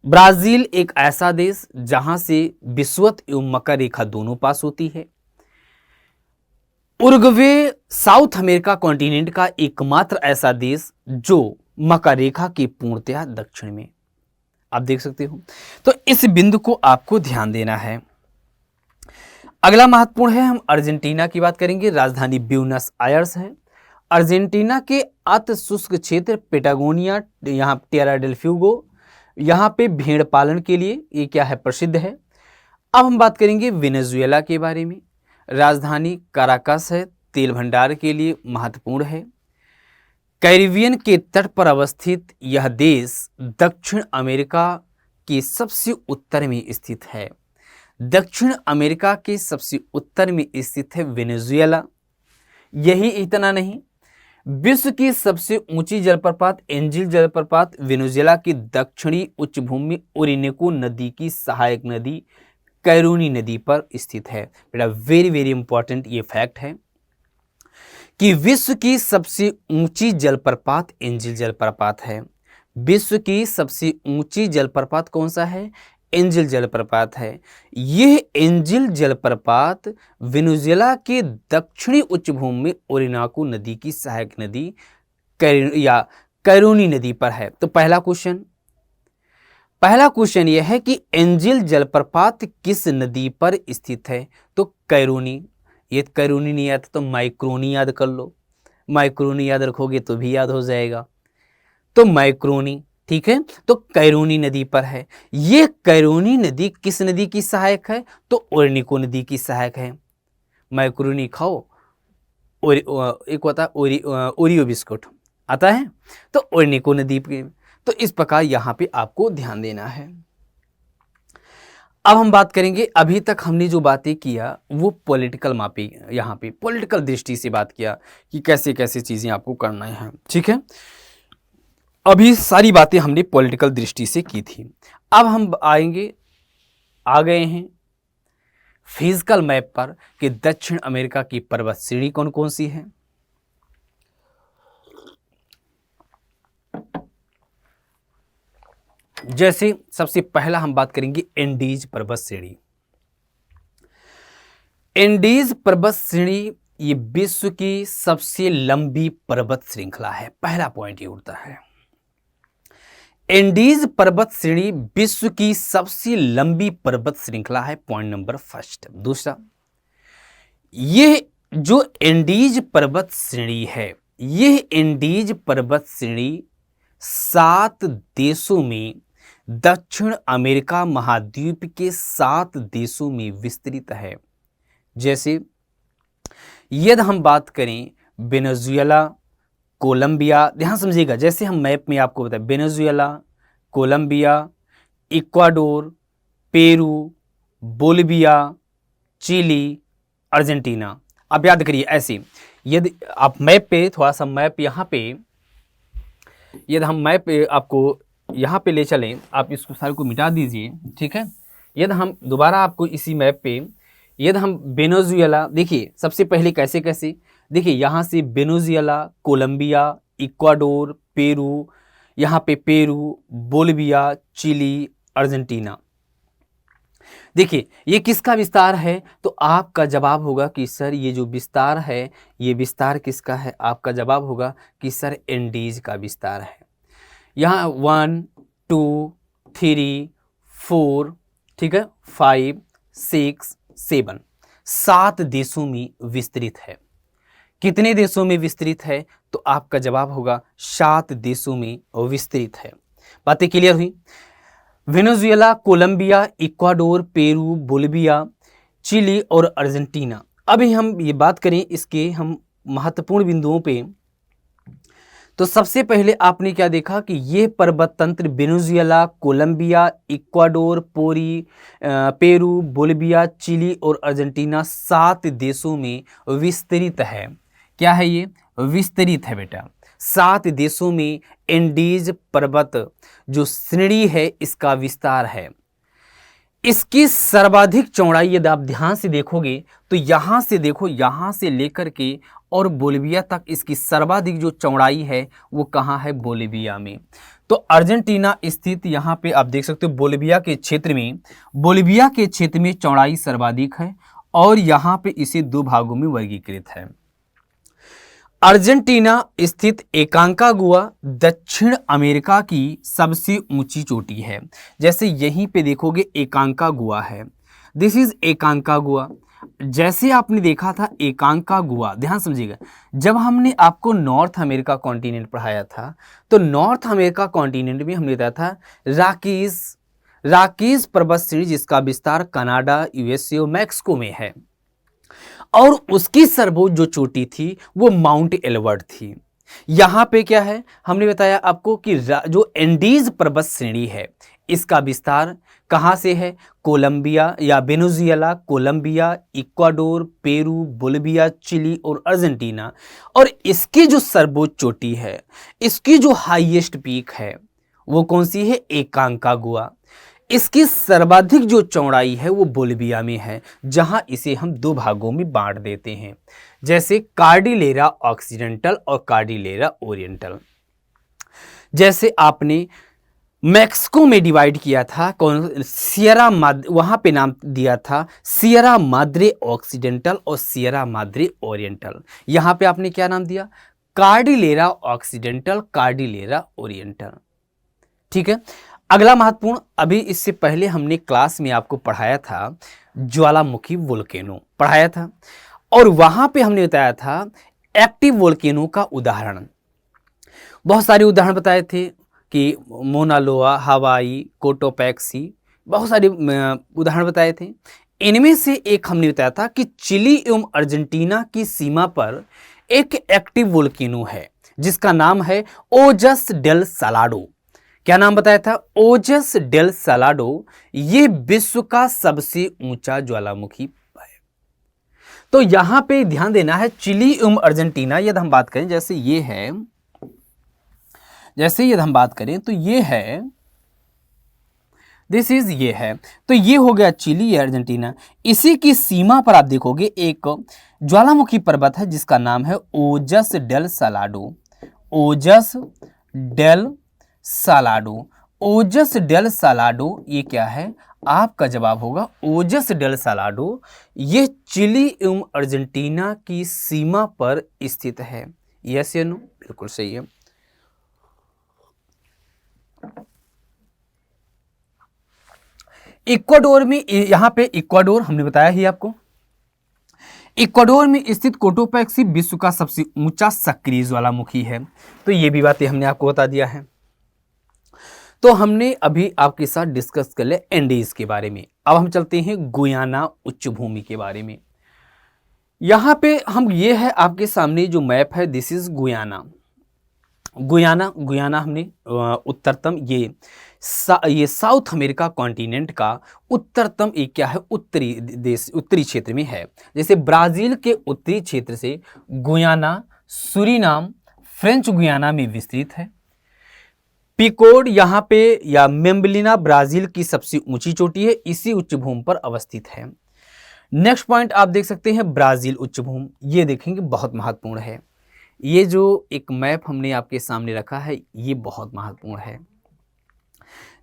ब्राजील एक ऐसा देश जहां से विषुवत एवं मकर रेखा दोनों पास होती है। उरुग्वे साउथ अमेरिका कॉन्टिनेंट का एकमात्र ऐसा देश जो मकर रेखा के पूर्णतया दक्षिण में, आप देख सकते हो। तो इस बिंदु को आपको ध्यान देना है। अगला महत्वपूर्ण है, हम अर्जेंटीना की बात करेंगे। राजधानी ब्यूनस आयर्स है। अर्जेंटीना के अति शुष्क क्षेत्र पेटागोनिया, यहाँ टिएरा डेल फ्यूगो, यहाँ पे भेड़ पालन के लिए ये क्या है, प्रसिद्ध है। अब हम बात करेंगे वेनेजुएला के बारे में। राजधानी काराकस है, तेल भंडार के लिए महत्वपूर्ण है। कैरिबियन के तट पर अवस्थित यह देश दक्षिण अमेरिका के सबसे उत्तर में स्थित है। दक्षिण अमेरिका के सबसे उत्तर में स्थित है वेनेजुएला। यही इतना नहीं, विश्व की सबसे ऊंची जलप्रपात एंजिल जलप्रपात वेनेजुएला की दक्षिणी उच्च भूमि ओरिनेको नदी की सहायक नदी कैरोनी नदी पर स्थित है। बेटा वेरी वेरी इंपॉर्टेंट ये फैक्ट है कि विश्व की सबसे ऊंची जलप्रपात एंजिल जलप्रपात है। विश्व की सबसे ऊंची जलप्रपात कौन सा है, एंजिल जलप्रपात है। यह एंजिल जलप्रपात वेनेजुएला के दक्षिणी उच्च भूमि में ओरिनाको नदी की सहायक नदी कैरोनी नदी पर है। तो पहला क्वेश्चन यह है कि एंजिल जलप्रपात किस नदी पर स्थित है, तो कैरोनी। ये कैरोनी नहीं आता तो माइक्रोनी याद कर लो, माइक्रोनी याद रखोगे तो भी याद हो जाएगा। तो माइक्रोनी, ठीक है, तो कैरोनी नदी पर है। ये कैरोनी नदी किस नदी की सहायक है, तो ओरिनिको नदी की सहायक है। माइक्रोनी खाओ, एक होता है ओरियो बिस्कुट आता है, तो ओरिनिको नदी पे। तो इस प्रकार यहाँ पे आपको ध्यान देना है। अब हम बात करेंगे, अभी तक हमने जो बातें किया वो पॉलिटिकल मापी, यहाँ पे पॉलिटिकल दृष्टि से बात किया कि कैसे कैसे चीजें आपको करना है, ठीक है। अभी सारी बातें हमने पॉलिटिकल दृष्टि से की थी। अब हम आ गए हैं फिजिकल मैप पर कि दक्षिण अमेरिका की पर्वत श्रेणी कौन कौन सी है। जैसे सबसे पहला हम बात करेंगे एंडीज पर्वत श्रेणी। एंडीज पर्वत श्रेणी ये विश्व की सबसे लंबी पर्वत श्रृंखला है। पहला पॉइंट ये उठता है, एंडीज पर्वत श्रेणी विश्व की सबसे लंबी पर्वत श्रृंखला है। Point number first. दूसरा, यह जो एंडीज पर्वत श्रेणी है, यह एंडीज पर्वत श्रेणी 7 देशों में, दक्षिण अमेरिका महाद्वीप के 7 देशों में विस्तृत है। जैसे यदि हम बात करें वेनेजुएला, कोलंबिया, ध्यान समझिएगा, जैसे हम मैप में आपको बताएं, Venezuela, Colombia, Ecuador, Peru, Bolivia, Chile, Argentina. आप याद करिए ऐसे, यदि आप मैप पे थोड़ा सा मैप यहाँ पे, यदि हम मैप पे आपको यहाँ पे ले चलें, आप इसको सारे को मिटा दीजिए, ठीक है। यदि हम दोबारा आपको इसी मैप पे, यदि हम वेनेजुएला, देखिए सबसे पहले कैसे कैसे, देखिए यहाँ से वेनेजुएला, कोलंबिया, इक्वाडोर, पेरू, यहाँ पे पेरू, बोलिविया, चिली, अर्जेंटीना। देखिए ये किसका विस्तार है, तो आपका जवाब होगा कि सर ये जो विस्तार है, ये विस्तार किसका है, आपका जवाब होगा कि सर एंडीज का विस्तार है। यहाँ 1, 2, 3, 4, ठीक है, 5, 6, 7, 7 देशों में विस्तृत है। कितने देशों में विस्तृत है, तो आपका जवाब होगा 7 देशों में विस्तृत है। बातें क्लियर हुई। Venezuela, Colombia, Ecuador, Peru, Bolivia, Chile और अर्जेंटीना। अभी हम ये बात करें इसके हम महत्वपूर्ण बिंदुओं पे, तो सबसे पहले आपने क्या देखा कि ये पर्वत तंत्र Venezuela, Colombia, Ecuador, Peru, Bolivia, Chile और अर्जेंटीना 7 देशों में विस्तृत है। क्या है ये, विस्तृत है बेटा। 7 देशों में एंडीज पर्वत जो श्रेणी है इसका विस्तार है। इसकी सर्वाधिक चौड़ाई यदि आप ध्यान से देखोगे तो यहाँ से देखो, यहाँ से लेकर के और बोलिविया तक इसकी सर्वाधिक जो चौड़ाई है वो कहाँ है, बोलिविया में। तो अर्जेंटीना स्थित यहाँ पे आप देख सकते हो बोलिविया के क्षेत्र में, बोलिविया के क्षेत्र में चौड़ाई सर्वाधिक है और यहाँ पे इसे दो भागों में वर्गीकृत है। अर्जेंटीना स्थित एकांकागुआ दक्षिण अमेरिका की सबसे ऊंची चोटी है। जैसे यहीं पे देखोगे एकांकागुआ है, दिस इज एकांकागुआ। जैसे आपने देखा था एकांकागुआ, ध्यान समझिएगा, जब हमने आपको नॉर्थ अमेरिका कॉन्टिनेंट पढ़ाया था तो नॉर्थ अमेरिका कॉन्टिनेंट में हमने बताया था रॉकीज पर्वत श्रेणी जिसका विस्तार कनाडा, यूएसए और मैक्सिको में है, और उसकी सर्वोच्च जो चोटी थी वो माउंट एल्बर्ट थी। यहां पे क्या है, हमने बताया आपको कि जो एंडीज पर्वत श्रेणी है इसका विस्तार कहां से है, कोलंबिया या Venezuela, Colombia, Ecuador, Peru, Bolivia, Chile और अर्जेंटीना। और इसकी जो सर्वोच्च चोटी है, इसकी जो हाईएस्ट पीक है वो कौन सी है, एकांकागुआ। इसकी सर्वाधिक जो चौड़ाई है वो बोलिविया में है, जहां इसे हम दो भागों में बांट देते हैं, जैसे कार्डिलेरा ऑक्सीडेंटल और कार्डिलेरा ओरिएंटल। जैसे आपने मैक्सिको में डिवाइड किया था कौन, सियरा माद्रे, वहां पे नाम दिया था सियरा माद्रे ऑक्सीडेंटल और सियरा माद्रे ओरिएंटल। यहां पे आपने क्या नाम दिया, कार्डिलेरा ऑक्सीडेंटल, कार्डिलेरा ओरिएंटल। ठीक है। अगला महत्वपूर्ण, अभी इससे पहले हमने क्लास में आपको पढ़ाया था ज्वालामुखी वोल्केनो पढ़ाया था, और वहां पे हमने बताया था एक्टिव वोल्केनो का उदाहरण, बहुत सारे उदाहरण बताए थे कि मोना लोआ, हवाई, कोटोपैक्सी, बहुत सारे उदाहरण बताए थे। इनमें से एक हमने बताया था कि चिली एवं अर्जेंटीना की सीमा पर एक एक्टिव वोल्केनो है जिसका नाम है ओजस डेल सालाडो। क्या नाम बताया था, ओजस डेल सालाडो। ये विश्व का सबसे ऊंचा ज्वालामुखी है। तो यहां पे ध्यान देना है, चिली एवं अर्जेंटीना यदि हम बात करें, जैसे ये है, जैसे यदि हम बात करें तो ये है, दिस इज, ये है, तो ये हो गया चिली या अर्जेंटीना। इसी की सीमा पर आप देखोगे एक ज्वालामुखी पर्वत है जिसका नाम है ओजस डेल सालाडो। ओजस डेल सालाडो, ओजस डेल सालाडो, ये क्या है, आपका जवाब होगा ओजस डेल सालाडो। ये चिली एवं अर्जेंटीना की सीमा पर स्थित है। यस या नो, बिल्कुल सही है। इक्वाडोर में, यहां पे इक्वाडोर हमने बताया ही आपको, इक्वाडोर में स्थित कोटोपैक्सी विश्व का सबसे ऊंचा सक्रिय ज्वालामुखी है। तो ये भी बातें हमने आपको बता दिया है। तो हमने अभी आपके साथ डिस्कस कर लिया एंडीज के बारे में। अब हम चलते हैं गुयाना उच्च भूमि के बारे में। यहां पे हम, ये है आपके सामने जो मैप है, दिस इज गुयाना। गुयाना हमने उत्तरतम, ये साउथ अमेरिका कॉन्टिनेंट का उत्तरतम एक क्या है, उत्तरी देश, उत्तरी क्षेत्र में है। जैसे ब्राजील के उत्तरी क्षेत्र से गुयाना सूरीनाम फ्रेंच गुयाना में विस्तृत है। पिकोड यहाँ पे या मेम्बलिना ब्राजील की सबसे ऊंची चोटी है, इसी उच्च भूमि पर अवस्थित है। नेक्स्ट पॉइंट आप देख सकते हैं ब्राजील उच्च भूमि, ये देखेंगे बहुत महत्वपूर्ण है। ये जो एक मैप हमने आपके सामने रखा है ये बहुत महत्वपूर्ण है।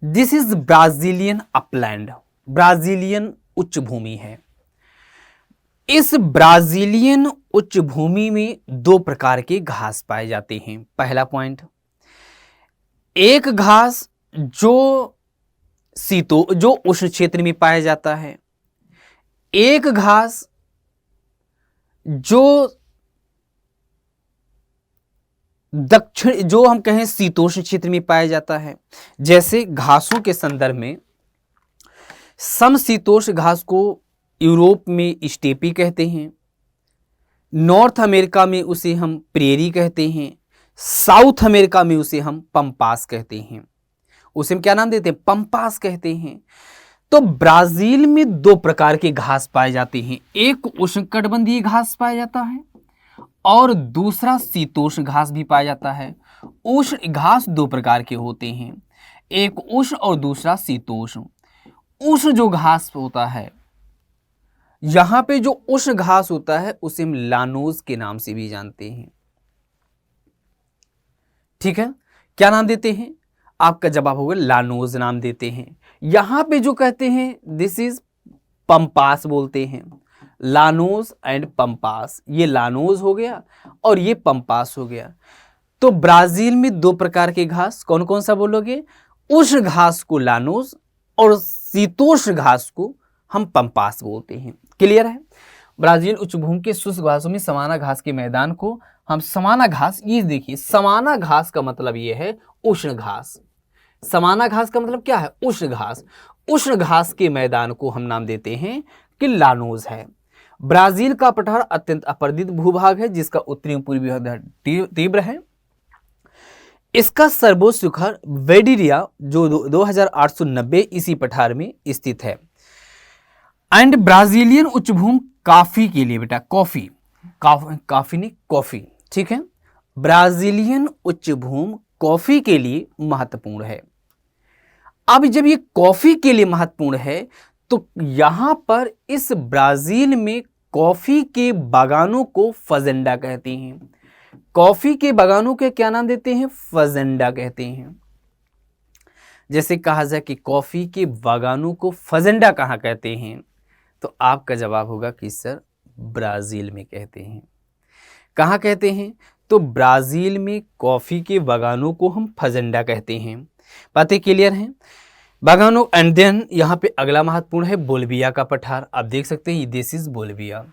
This is Brazilian upland, Brazilian उच्च भूमि है। इस ब्राजीलियन उच्च भूमि में दो प्रकार के घास पाए जाते हैं। पहला पॉइंट, एक घास जो उष्ण क्षेत्र में पाया जाता है, एक घास जो दक्षिण, जो हम कहें शीतोष्ण क्षेत्र में पाया जाता है। जैसे घासों के संदर्भ में समशीतोष्ण घास को यूरोप में स्टेपी कहते हैं, नॉर्थ अमेरिका में उसे हम प्रेरी कहते हैं, साउथ अमेरिका में उसे हम पंपास कहते हैं। उसे हम क्या नाम देते हैं, पंपास कहते हैं। तो ब्राजील में दो प्रकार के घास पाए जाते हैं, एक उष्णकटिबंधीय घास पाया जाता है और दूसरा शीतोष्ण घास भी पाया जाता है। उष्ण घास दो प्रकार के होते हैं, एक उष्ण और दूसरा शीतोष्ण। उष्ण जो घास होता है, यहां पे जो उष्ण घास होता है उसे हम लानोज के नाम से भी जानते हैं। ठीक है, क्या नाम देते हैं, आपका जवाब होगा लानोज नाम देते हैं। यहां पे जो कहते हैं दिस इज पंपास बोलते हैं, लानोस एंड पंपास। ये लानोस हो गया और ये पंपास हो गया। तो ब्राजील में दो प्रकार के घास, कौन कौन सा बोलोगे? उष्ण घास को लानोस और शीतोष्ण घास को हम पंपास बोलते हैं। क्लियर है? ब्राजील उच्चभूमि के शुष्क घासों में समाना घास के मैदान को हम समाना घास, ये देखिए समाना घास का मतलब ये है उष्ण घास। समाना घास का मतलब क्या है? उष्ण घास। उष्ण घास के मैदान को हम नाम देते हैं कि लानोस है। ब्राजील का पठार अत्यंत अपरदित भूभाग है जिसका उत्तरी और पूर्वी भाग तीव्र है। इसका सर्वोच्च शिखर वेडिरिया जो 2890 इसी पठार में स्थित है। एंड ब्राजीलियन उच्चभूमि कॉफी के लिए, बेटा कॉफी, कॉफी नहीं कॉफी, ठीक है। ब्राजीलियन उच्चभूमि कॉफी के लिए महत्वपूर्ण है। अब जब ये कॉफी के लिए महत्वपूर्ण है तो यहां पर इस ब्राजील में कॉफी के बागानों को फजेंडा कहते हैं। कॉफी के बागानों के क्या नाम देते हैं? फजेंडा कहते हैं। जैसे कहा जाए कि कॉफी के बागानों को फजेंडा कहाँ कहते हैं, तो आपका जवाब होगा कि सर ब्राजील में कहते हैं। कहाँ कहते हैं? तो ब्राजील में कॉफी के बागानों को हम फजेंडा कहते हैं। बातें क्लियर हैं? बागानों। एंड देन यहाँ पे अगला महत्वपूर्ण है बोलिविया का पठार। आप देख सकते हैं दिस इज बोलिविया।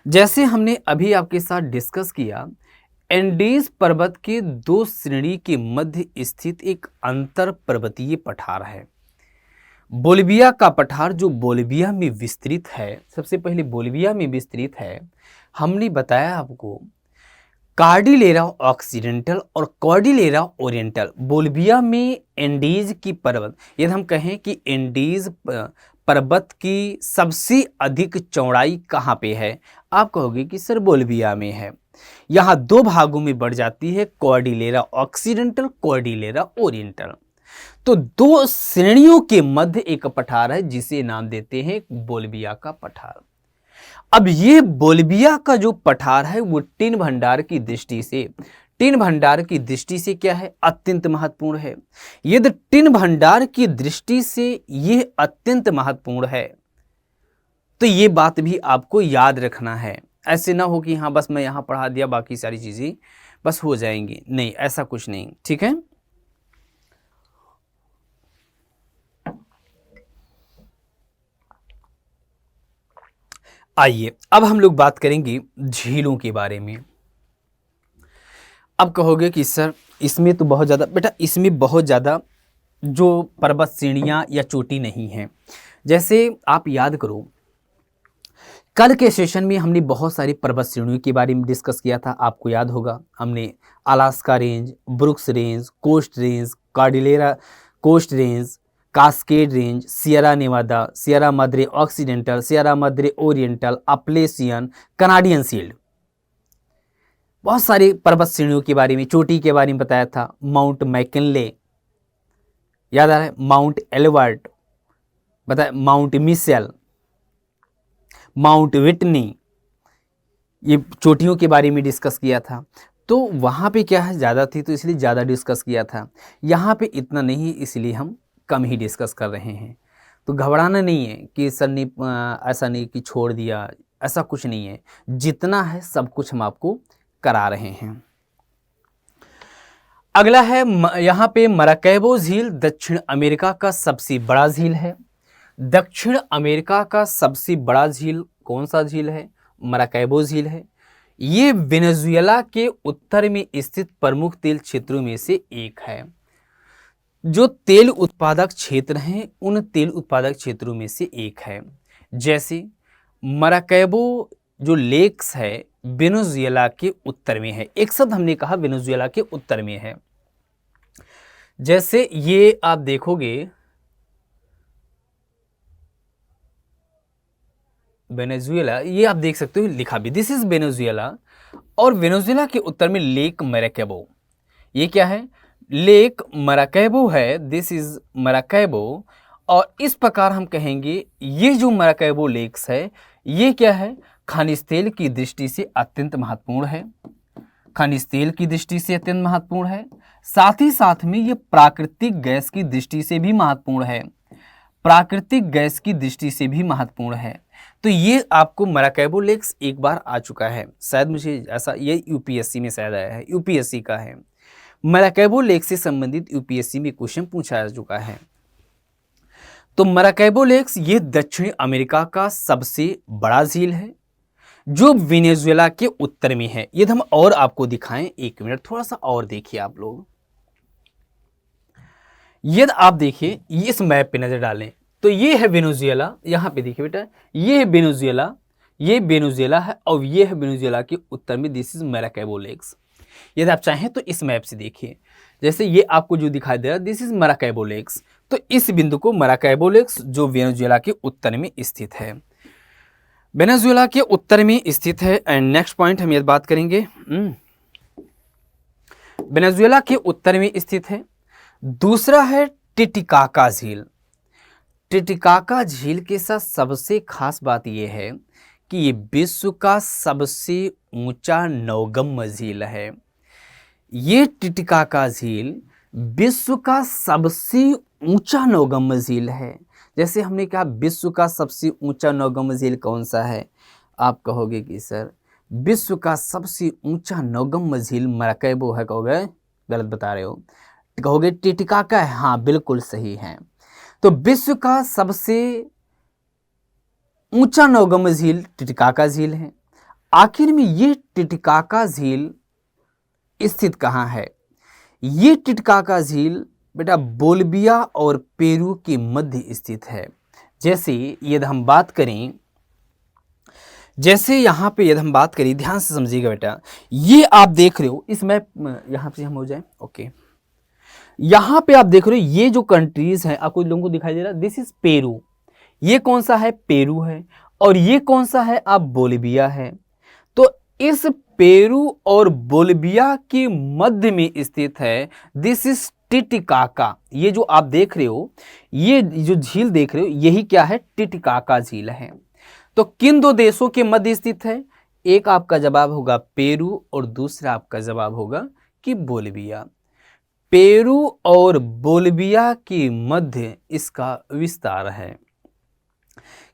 जैसे हमने अभी आपके साथ डिस्कस किया, एंडीज पर्वत के दो श्रेणी के मध्य स्थित एक अंतर पर्वतीय पठार है बोलिविया का पठार, जो बोलिविया में विस्तृत है। सबसे पहले बोलिविया में विस्तृत है, हमने बताया आपको कार्डिलेरा ऑक्सीडेंटल और कॉर्डिलेरा ओरिएंटल। बोलिविया में एंडीज की पर्वत, यदि हम कहें कि एंडीज पर्वत की सबसे अधिक चौड़ाई कहाँ पे है, आप कहोगे कि सर बोलिविया में है। यहाँ दो भागों में बढ़ जाती है, कॉर्डिलेरा ऑक्सीडेंटल, कॉर्डिलेरा ओरिएंटल। तो दो श्रेणियों के मध्य एक पठार है जिसे नाम देते हैं बोलिविया का पठार। अब ये बोलिविया का जो पठार है वो टिन भंडार की दृष्टि से, टिन भंडार की दृष्टि से क्या है? अत्यंत महत्वपूर्ण है। यदि टिन भंडार की दृष्टि से यह अत्यंत महत्वपूर्ण है तो ये बात भी आपको याद रखना है। ऐसे ना हो कि हाँ बस मैं यहाँ पढ़ा दिया बाकी सारी चीजें बस हो जाएंगी, नहीं, ऐसा कुछ नहीं, ठीक है। आइए अब हम लोग बात करेंगे झीलों के बारे में। अब कहोगे कि सर इसमें तो बहुत ज़्यादा, बेटा इसमें बहुत ज़्यादा जो पर्वत श्रेणियाँ या चोटी नहीं हैं। जैसे आप याद करो कल के सेशन में हमने बहुत सारी पर्वत श्रेणियों के बारे में डिस्कस किया था, आपको याद होगा। हमने Alaska Range, Brooks Range, Coast Range, Cordillera Coast Range, Cascade Range, Sierra Nevada, Sierra Madre Occidental, Sierra Madre Oriental, Appalachian, Canadian Shield, बहुत सारी पर्वत श्रेणियों के बारे में, चोटी के बारे में बताया था। माउंट मैकिनले याद आ रहा है, माउंट एल्बर्ट बताया, माउंट मिशेल, माउंट विटनी, ये चोटियों के बारे में डिस्कस किया था। तो वहाँ पे क्या है ज़्यादा थी तो इसलिए ज़्यादा डिस्कस किया था। यहाँ पे इतना नहीं, इसलिए हम कम ही डिस्कस कर रहे हैं। तो घबराना नहीं है कि सर ने ऐसा नहीं कि छोड़ दिया, ऐसा कुछ नहीं है। जितना है सब कुछ हम आपको करा रहे हैं। अगला है यहाँ पे मराकैबो झील दक्षिण अमेरिका का सबसे बड़ा झील है। दक्षिण अमेरिका का सबसे बड़ा झील कौन सा झील है? मराकैबो झील है। ये वेनेजुएला के उत्तर में स्थित प्रमुख तेल क्षेत्रों में से एक है। जो तेल उत्पादक क्षेत्र हैं उन तेल उत्पादक क्षेत्रों में से एक है। जैसे मराकैबो जो लेक्स है वेनेजुएला के उत्तर में है। एक शब्द हमने कहा वेनेजुएला के उत्तर में है। जैसे ये आप देखोगे वेनेजुएला, ये आप देख सकते हो लिखा भी दिस इज वेनेजुएला, और वेनेजुएला के उत्तर में लेक मराकैबो। ये क्या है? लेक मराकैबो है, दिस इज मराकैबो। और इस प्रकार हम कहेंगे ये जो मराकैबो लेक्स है ये क्या है? खनिज तेल की दृष्टि से अत्यंत महत्वपूर्ण है। खनिज तेल की दृष्टि से अत्यंत महत्वपूर्ण है। साथ ही साथ में ये प्राकृतिक गैस की दृष्टि से भी महत्वपूर्ण है। प्राकृतिक गैस की दृष्टि से भी महत्वपूर्ण है। तो ये आपको मराकैबो लेक्स एक बार आ चुका है, शायद मुझे ऐसा, ये यूपीएससी में शायद आया है, यूपीएससी का है। मराकैबो लेक से संबंधित यूपीएससी में क्वेश्चन पूछा जा चुका है। तो मराकैबो लेक्स ये दक्षिणी अमेरिका का सबसे बड़ा झील है जो वेनेजुएला के उत्तर में है। यदि हम और आपको दिखाएं, 1 मिनट थोड़ा सा और देखिए आप लोग। यदि आप देखिए, इस मैप पे नजर डालें तो ये है वेनेजुएला, यहां पे देखिए बेटा, ये है वेनेजुएला, ये वेनेजुएला है और ये है वेनेजुएला के उत्तर में, दिस इज मराकैबो लेक्स। यदि आप चाहें तो इस मैप से देखिए, जैसे ये आपको जो दिखाई दे रहा है दिस इज मराकैबो लेक्स, तो इस बिंदु को मराकैबो लेक्स जो वेनेजुएला के उत्तर में स्थित है, वेनेजुएला के उत्तर में स्थित है। एंड नेक्स्ट पॉइंट हम ये बात करेंगे, वेनेजुएला के उत्तर में स्थित है। दूसरा है टिटिकाका झील। टिटिकाका झील के साथ सबसे खास बात यह है कि ये विश्व का सबसे ऊंचा नौगम्य झील है। ये टिटिकाका झील विश्व का सबसे ऊंचा नौगम्य झील है। जैसे हमने कहा विश्व का सबसे ऊंचा नौगम्य झील कौन सा है, आप कहोगे कि सर विश्व का सबसे ऊंचा नौगम्य झील मराकैबो है, कहोगे गलत बता रहे हो, कहोगे टिटिकाका है, हाँ बिल्कुल सही है। तो विश्व का सबसे ऊंचा नौगम्य झील टिटिकाका झील है। आखिर में ये टिटिकाका झील स्थित कहाँ है? ये टिटिकाका झील बेटा बोलिविया और पेरू के मध्य स्थित है। जैसे यदि हम बात करें, जैसे यहाँ पे यदि हम बात करें, ध्यान से समझिएगा बेटा, ये आप देख रहे हो इस मैप, यहाँ से हम हो जाए, ओके, यहाँ पे आप देख रहे हो ये जो कंट्रीज हैं, आपको लोगों को दिखाई दे रहा है, दिस इज पेरू। ये कौन सा है? पेरू है। और ये कौन सा है? आप बोलिविया है। तो इस पेरू और बोलिविया के मध्य में स्थित है दिस इज टिटिकाका। ये जो आप देख रहे हो, ये जो झील देख रहे हो, यही क्या है? टिटिकाका झील है। तो किन दो देशों के मध्य स्थित है? एक आपका जवाब होगा पेरू और दूसरा आपका जवाब होगा कि बोलिविया। पेरू और बोलिविया के मध्य इसका विस्तार है।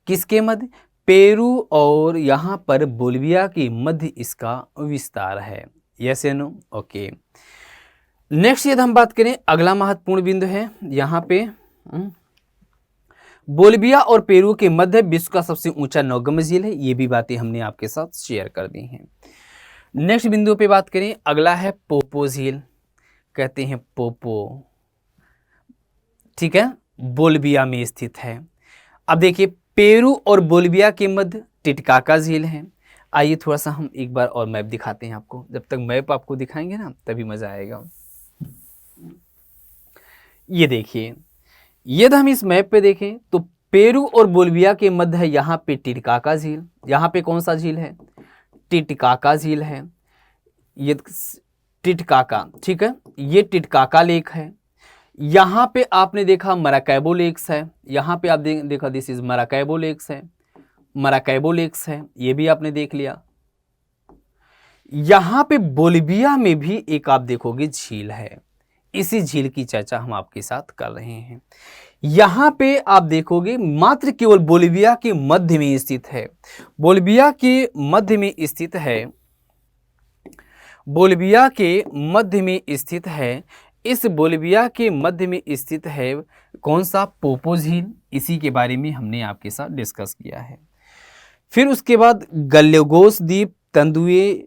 किसके मध्य? पेरू और यहां पर बोलिविया के मध्य इसका विस्तार है। यस या नो? ओके। नेक्स्ट यदि हम बात करें, अगला महत्वपूर्ण बिंदु है यहाँ पे, बोलिविया और पेरू के मध्य विश्व का सबसे ऊंचा नौगम्य झील है। ये भी बातें हमने आपके साथ शेयर कर दी हैं। नेक्स्ट बिंदु पे बात करें, अगला है पोपो झील, कहते हैं पोपो, ठीक है, बोलिविया में स्थित है। अब देखिए पेरू और बोलिविया के मध्य टिटिकाका झील है। आइए थोड़ा सा हम एक बार और मैप दिखाते हैं आपको, जब तक मैप आपको दिखाएंगे ना तभी मजा आएगा। ये देखिए, यदि हम इस मैप पे देखें तो पेरू और बोलिविया के मध्य है यहाँ पे टिटिकाका झील। यहाँ पे कौन सा झील है? टिटिकाका झील है। ये टिटिकाका, ठीक है, ये टिटिकाका लेक है। यहाँ पे आपने देखा मराकैबो लेक्स है। यहाँ पे आप देखा दिस इज मराकैबो लेक्स है, मराकैबो लेक्स है, ये भी आपने देख लिया। यहाँ पे बोलिविया में भी एक आप देखोगे झील है। इसी झील की चर्चा हम आपके साथ कर रहे हैं। यहाँ पे आप देखोगे मात्र केवल बोलिविया के मध्य में स्थित है। बोलिविया के मध्य में स्थित है, बोलिविया के मध्य में स्थित है। इस बोलिविया के मध्य में स्थित है कौन सा? पोपो झील। इसी के बारे में हमने आपके साथ डिस्कस किया है। फिर उसके बाद गल्योगोस द्वीप, तेंदुए,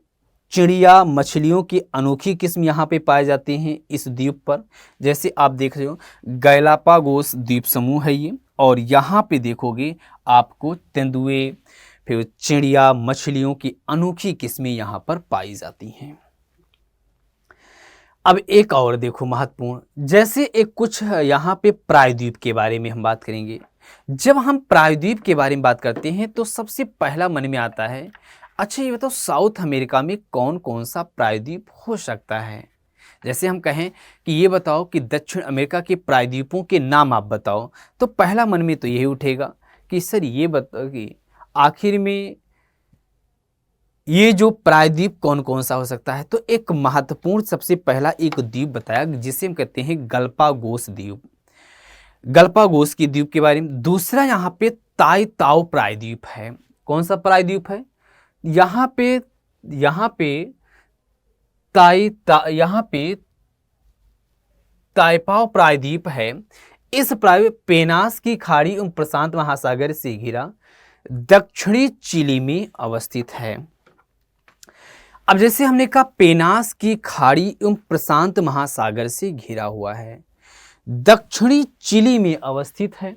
चिड़िया, मछलियों की अनोखी किस्म यहाँ पे पाए जाते हैं इस द्वीप पर। जैसे आप देख रहे हो गैलापागोस द्वीप समूह है ये, और यहाँ पे देखोगे आपको तेंदुए, फिर चिड़िया, मछलियों की अनोखी किस्में यहाँ पर पाई जाती हैं। अब एक और देखो महत्वपूर्ण, जैसे एक कुछ यहाँ पे प्रायद्वीप के बारे में हम बात करेंगे। जब हम प्रायद्वीप के बारे में बात करते हैं तो सबसे पहला मन में आता है, अच्छा ये बताओ साउथ अमेरिका में कौन कौन सा प्रायद्वीप हो सकता है? जैसे हम कहें कि ये बताओ कि दक्षिण अमेरिका के प्रायद्वीपों के नाम आप बताओ, तो पहला मन में तो यही उठेगा कि सर ये बताओ कि आखिर में ये जो प्रायद्वीप कौन कौन सा हो सकता है। तो एक महत्वपूर्ण सबसे पहला एक द्वीप बताया जिसे हम कहते हैं गल्पागोस द्वीप। गल्पागोस की द्वीप के बारे में। दूसरा यहाँ पे ताई ताओ प्रायद्वीप है। कौन सा प्रायद्वीप है? यहाँ पे यहाँ पे ताइपाओ प्रायद्वीप है। इस प्रायद्वीप पेनास की खाड़ी एवं प्रशांत महासागर से घिरा दक्षिणी चिली में अवस्थित है। अब जैसे हमने कहा पेनास की खाड़ी एवं प्रशांत महासागर से घिरा हुआ है, दक्षिणी चिली में अवस्थित है।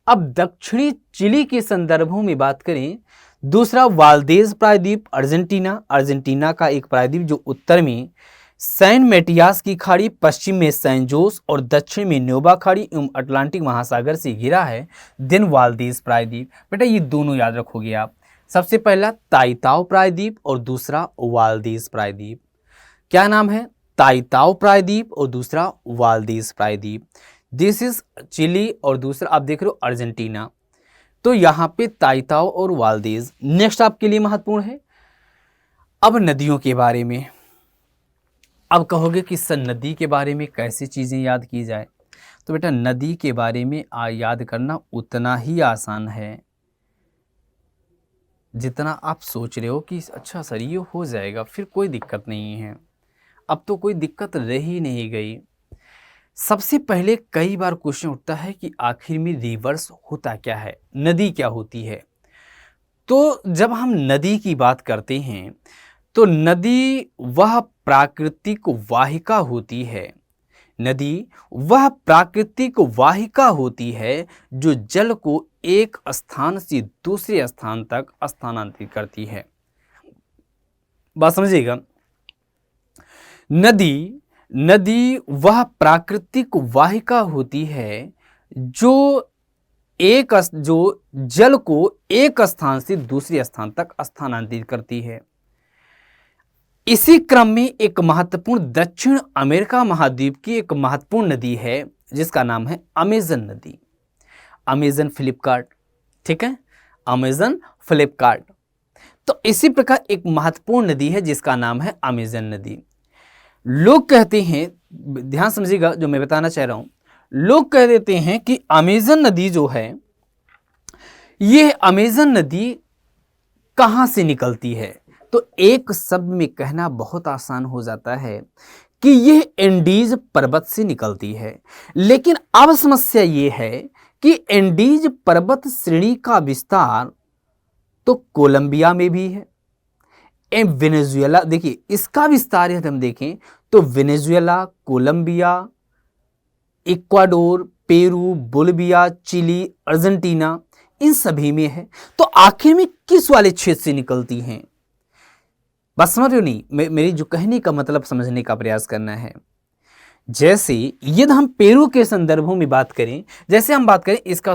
अब दक्षिणी चिली के संदर्भों में बात करें, दूसरा वाल्देज प्रायद्वीप अर्जेंटीना का एक प्रायद्वीप जो उत्तर में सैन मेटियास की खाड़ी, पश्चिम में सैन जोस और दक्षिण में न्योबा खाड़ी एवं अटलांटिक महासागर से घिरा है। देन वाल्देज प्रायद्वीप। बेटा ये दोनों याद रखोगे आप, सबसे पहला ताइताओ प्रायद्वीप और दूसरा वाल्देज प्रायद्वीप। क्या नाम है? ताइताओ प्रायद्वीप और दूसरा वाल्देज प्रायद्वीप। दिस इज चिली और दूसरा आप देख रहे हो अर्जेंटीना। तो यहाँ पे ताइताओ और वाल्देज। नेक्स्ट आपके लिए महत्वपूर्ण है अब नदियों के बारे में। अब कहोगे कि सर नदी के बारे में कैसी चीज़ें याद की जाए? तो बेटा नदी के बारे में याद करना उतना ही आसान है जितना आप सोच रहे हो कि अच्छा सर ये हो जाएगा, फिर कोई दिक्कत नहीं है। अब तो कोई दिक्कत रह ही नहीं गई। सबसे पहले कई बार क्वेश्चन उठता है कि आखिर में रिवर्स होता क्या है, नदी क्या होती है। तो जब हम नदी की बात करते हैं तो नदी वह प्राकृतिक वाहिका होती है। नदी वह प्राकृतिक वाहिका होती है जो जल को एक स्थान से दूसरे स्थान तक स्थानांतरित करती है। बात समझिएगा, नदी वह प्राकृतिक वाहिका होती है जो जल को एक स्थान से दूसरे स्थान तक स्थानांतरित करती है। इसी क्रम में एक महत्वपूर्ण दक्षिण अमेरिका महाद्वीप की एक महत्वपूर्ण नदी है जिसका नाम है अमेजन नदी, अमेजन फ्लिपकार्ट। ठीक है, अमेजन फ्लिपकार्ट। तो इसी प्रकार एक महत्वपूर्ण नदी है जिसका नाम है अमेजन नदी। लोग कहते हैं, ध्यान समझिएगा जो मैं बताना चाह रहा हूं, लोग कह देते हैं कि अमेजन नदी जो है, यह अमेजन नदी कहां से निकलती है। तो एक शब्द में कहना बहुत आसान हो जाता है कि यह एंडीज पर्वत से निकलती है। लेकिन अब समस्या यह है कि एंडीज पर्वत श्रेणी का विस्तार तो कोलंबिया में भी है, वेनेजुएला, देखिए इसका विस्तार यदि हम देखें तो Venezuela, Colombia, Ecuador, Peru, Bolivia, Chile, Argentina, इन सभी में है। तो आखिर में किस वाले क्षेत्र से निकलती हैं? बस समझ रहे हो नहीं, मेरी जो कहने का मतलब समझने का प्रयास करना है। जैसे यदि हम पेरू के संदर्भों में बात करें, जैसे हम बात करें इसका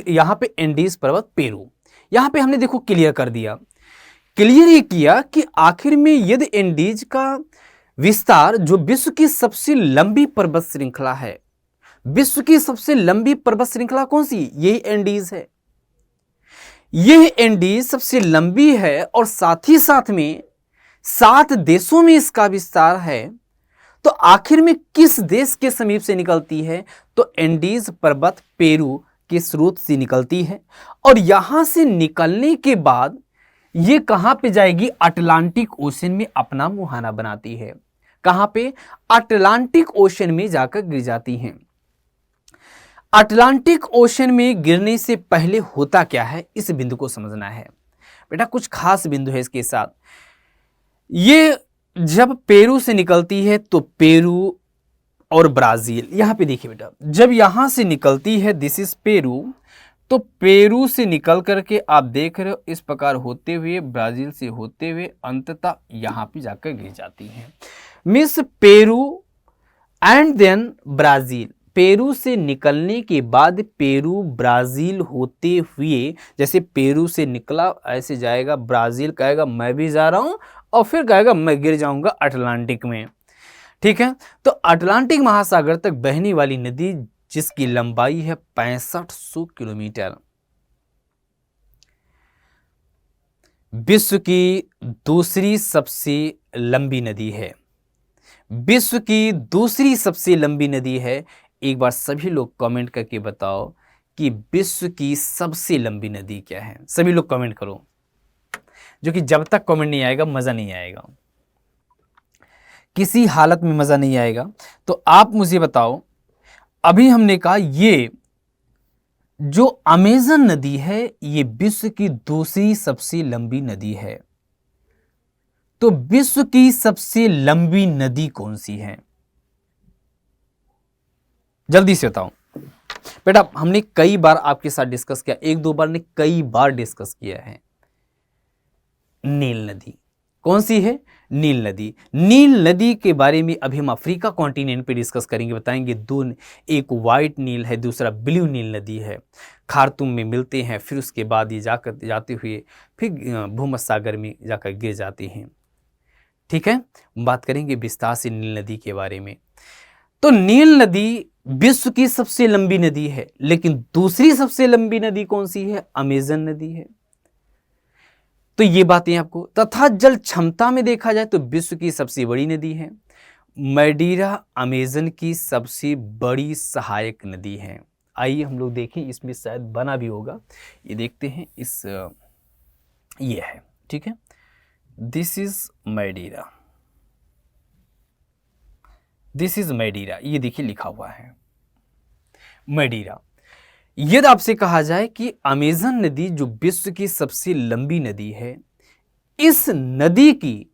यहाँ पे एंडीज पर्वत पेरू, यहाँ पे हमने देखो क्लियर कर दिया, क्लियर ये किया कि आखिर में यदि एंडीज का विस्तार जो विश्व की सबसे लंबी पर्वत श्रृंखला है, विश्व की सबसे लंबी पर्वत श्रृंखला कौन सी? यही एंडीज है। यह एंडीज सबसे लंबी है और साथ ही साथ में 7 देशों में इसका विस्तार है। तो आखिर में किस देश के समीप से निकलती है? तो एंडीज पर्वत पेरू के स्रोत से निकलती है और यहां से निकलने के बाद ये कहां पे जाएगी? अटलांटिक ओशन में अपना मुहाना बनाती है। कहां पे? अटलांटिक ओशन में जाकर गिर जाती हैं। अटलांटिक ओशन में गिरने से पहले होता क्या है, इस बिंदु को समझना है बेटा। कुछ खास बिंदु है इसके साथ। ये जब पेरू से निकलती है तो पेरू और ब्राजील, यहां पे देखिए बेटा, जब यहां से निकलती है, दिस इज पेरू, तो पेरू से निकल करके आप देख रहे हो इस प्रकार होते हुए ब्राजील से होते हुए अंततः यहां पे जाकर गिर जाती है। Miss Peru and then Brazil, Peru से निकलने के बाद पेरू ब्राजील होते हुए, जैसे पेरू से निकला ऐसे जाएगा ब्राजील, कहेगा मैं भी जा रहा हूं, और फिर कहेगा मैं गिर जाऊंगा अटलांटिक में। ठीक है, तो अटलांटिक महासागर तक बहने वाली नदी जिसकी लंबाई है 6500 किलोमीटर, विश्व की दूसरी सबसे लंबी नदी है। विश्व की दूसरी सबसे लंबी नदी है। एक बार सभी लोग कमेंट करके बताओ कि विश्व की सबसे लंबी नदी क्या है। सभी लोग कमेंट करो, जो कि जब तक कमेंट नहीं आएगा मजा नहीं आएगा, किसी हालत में मजा नहीं आएगा। तो आप मुझे बताओ, अभी हमने कहा ये जो अमेज़न नदी है ये विश्व की दूसरी सबसे लंबी नदी है। तो विश्व की सबसे लंबी नदी कौन सी है? जल्दी से बताओ बेटा। हमने कई बार आपके साथ डिस्कस किया, एक दो बार ने कई बार डिस्कस किया है। नील नदी कौन सी है? नील नदी। नील नदी के बारे में अभी हम अफ्रीका कॉन्टिनेंट पे डिस्कस करेंगे, बताएंगे दो, एक वाइट नील है, दूसरा ब्लू नील नदी है, खार्तूम में मिलते हैं, फिर उसके बाद ये जाकर जाते हुए फिर भूमध्य सागर में जाकर गिर जाते हैं। ठीक है, बात करेंगे विस्तार से नील नदी के बारे में। तो नील नदी विश्व की सबसे लंबी नदी है, लेकिन दूसरी सबसे लंबी नदी कौन सी है? अमेज़न नदी है। तो ये बातें आपको, तथा जल क्षमता में देखा जाए तो विश्व की सबसे बड़ी नदी है। मैडीरा अमेज़न की सबसे बड़ी सहायक नदी है। आइए हम लोग देखें, इसमें शायद बना भी होगा, ये देखते हैं। ये है, ठीक है, दिस इज मैडीरा, दिस इज मैडीरा, ये देखिए लिखा हुआ है मैडीरा। यदि आपसे कहा जाए कि अमेज़न नदी जो विश्व की सबसे लंबी नदी है, इस नदी की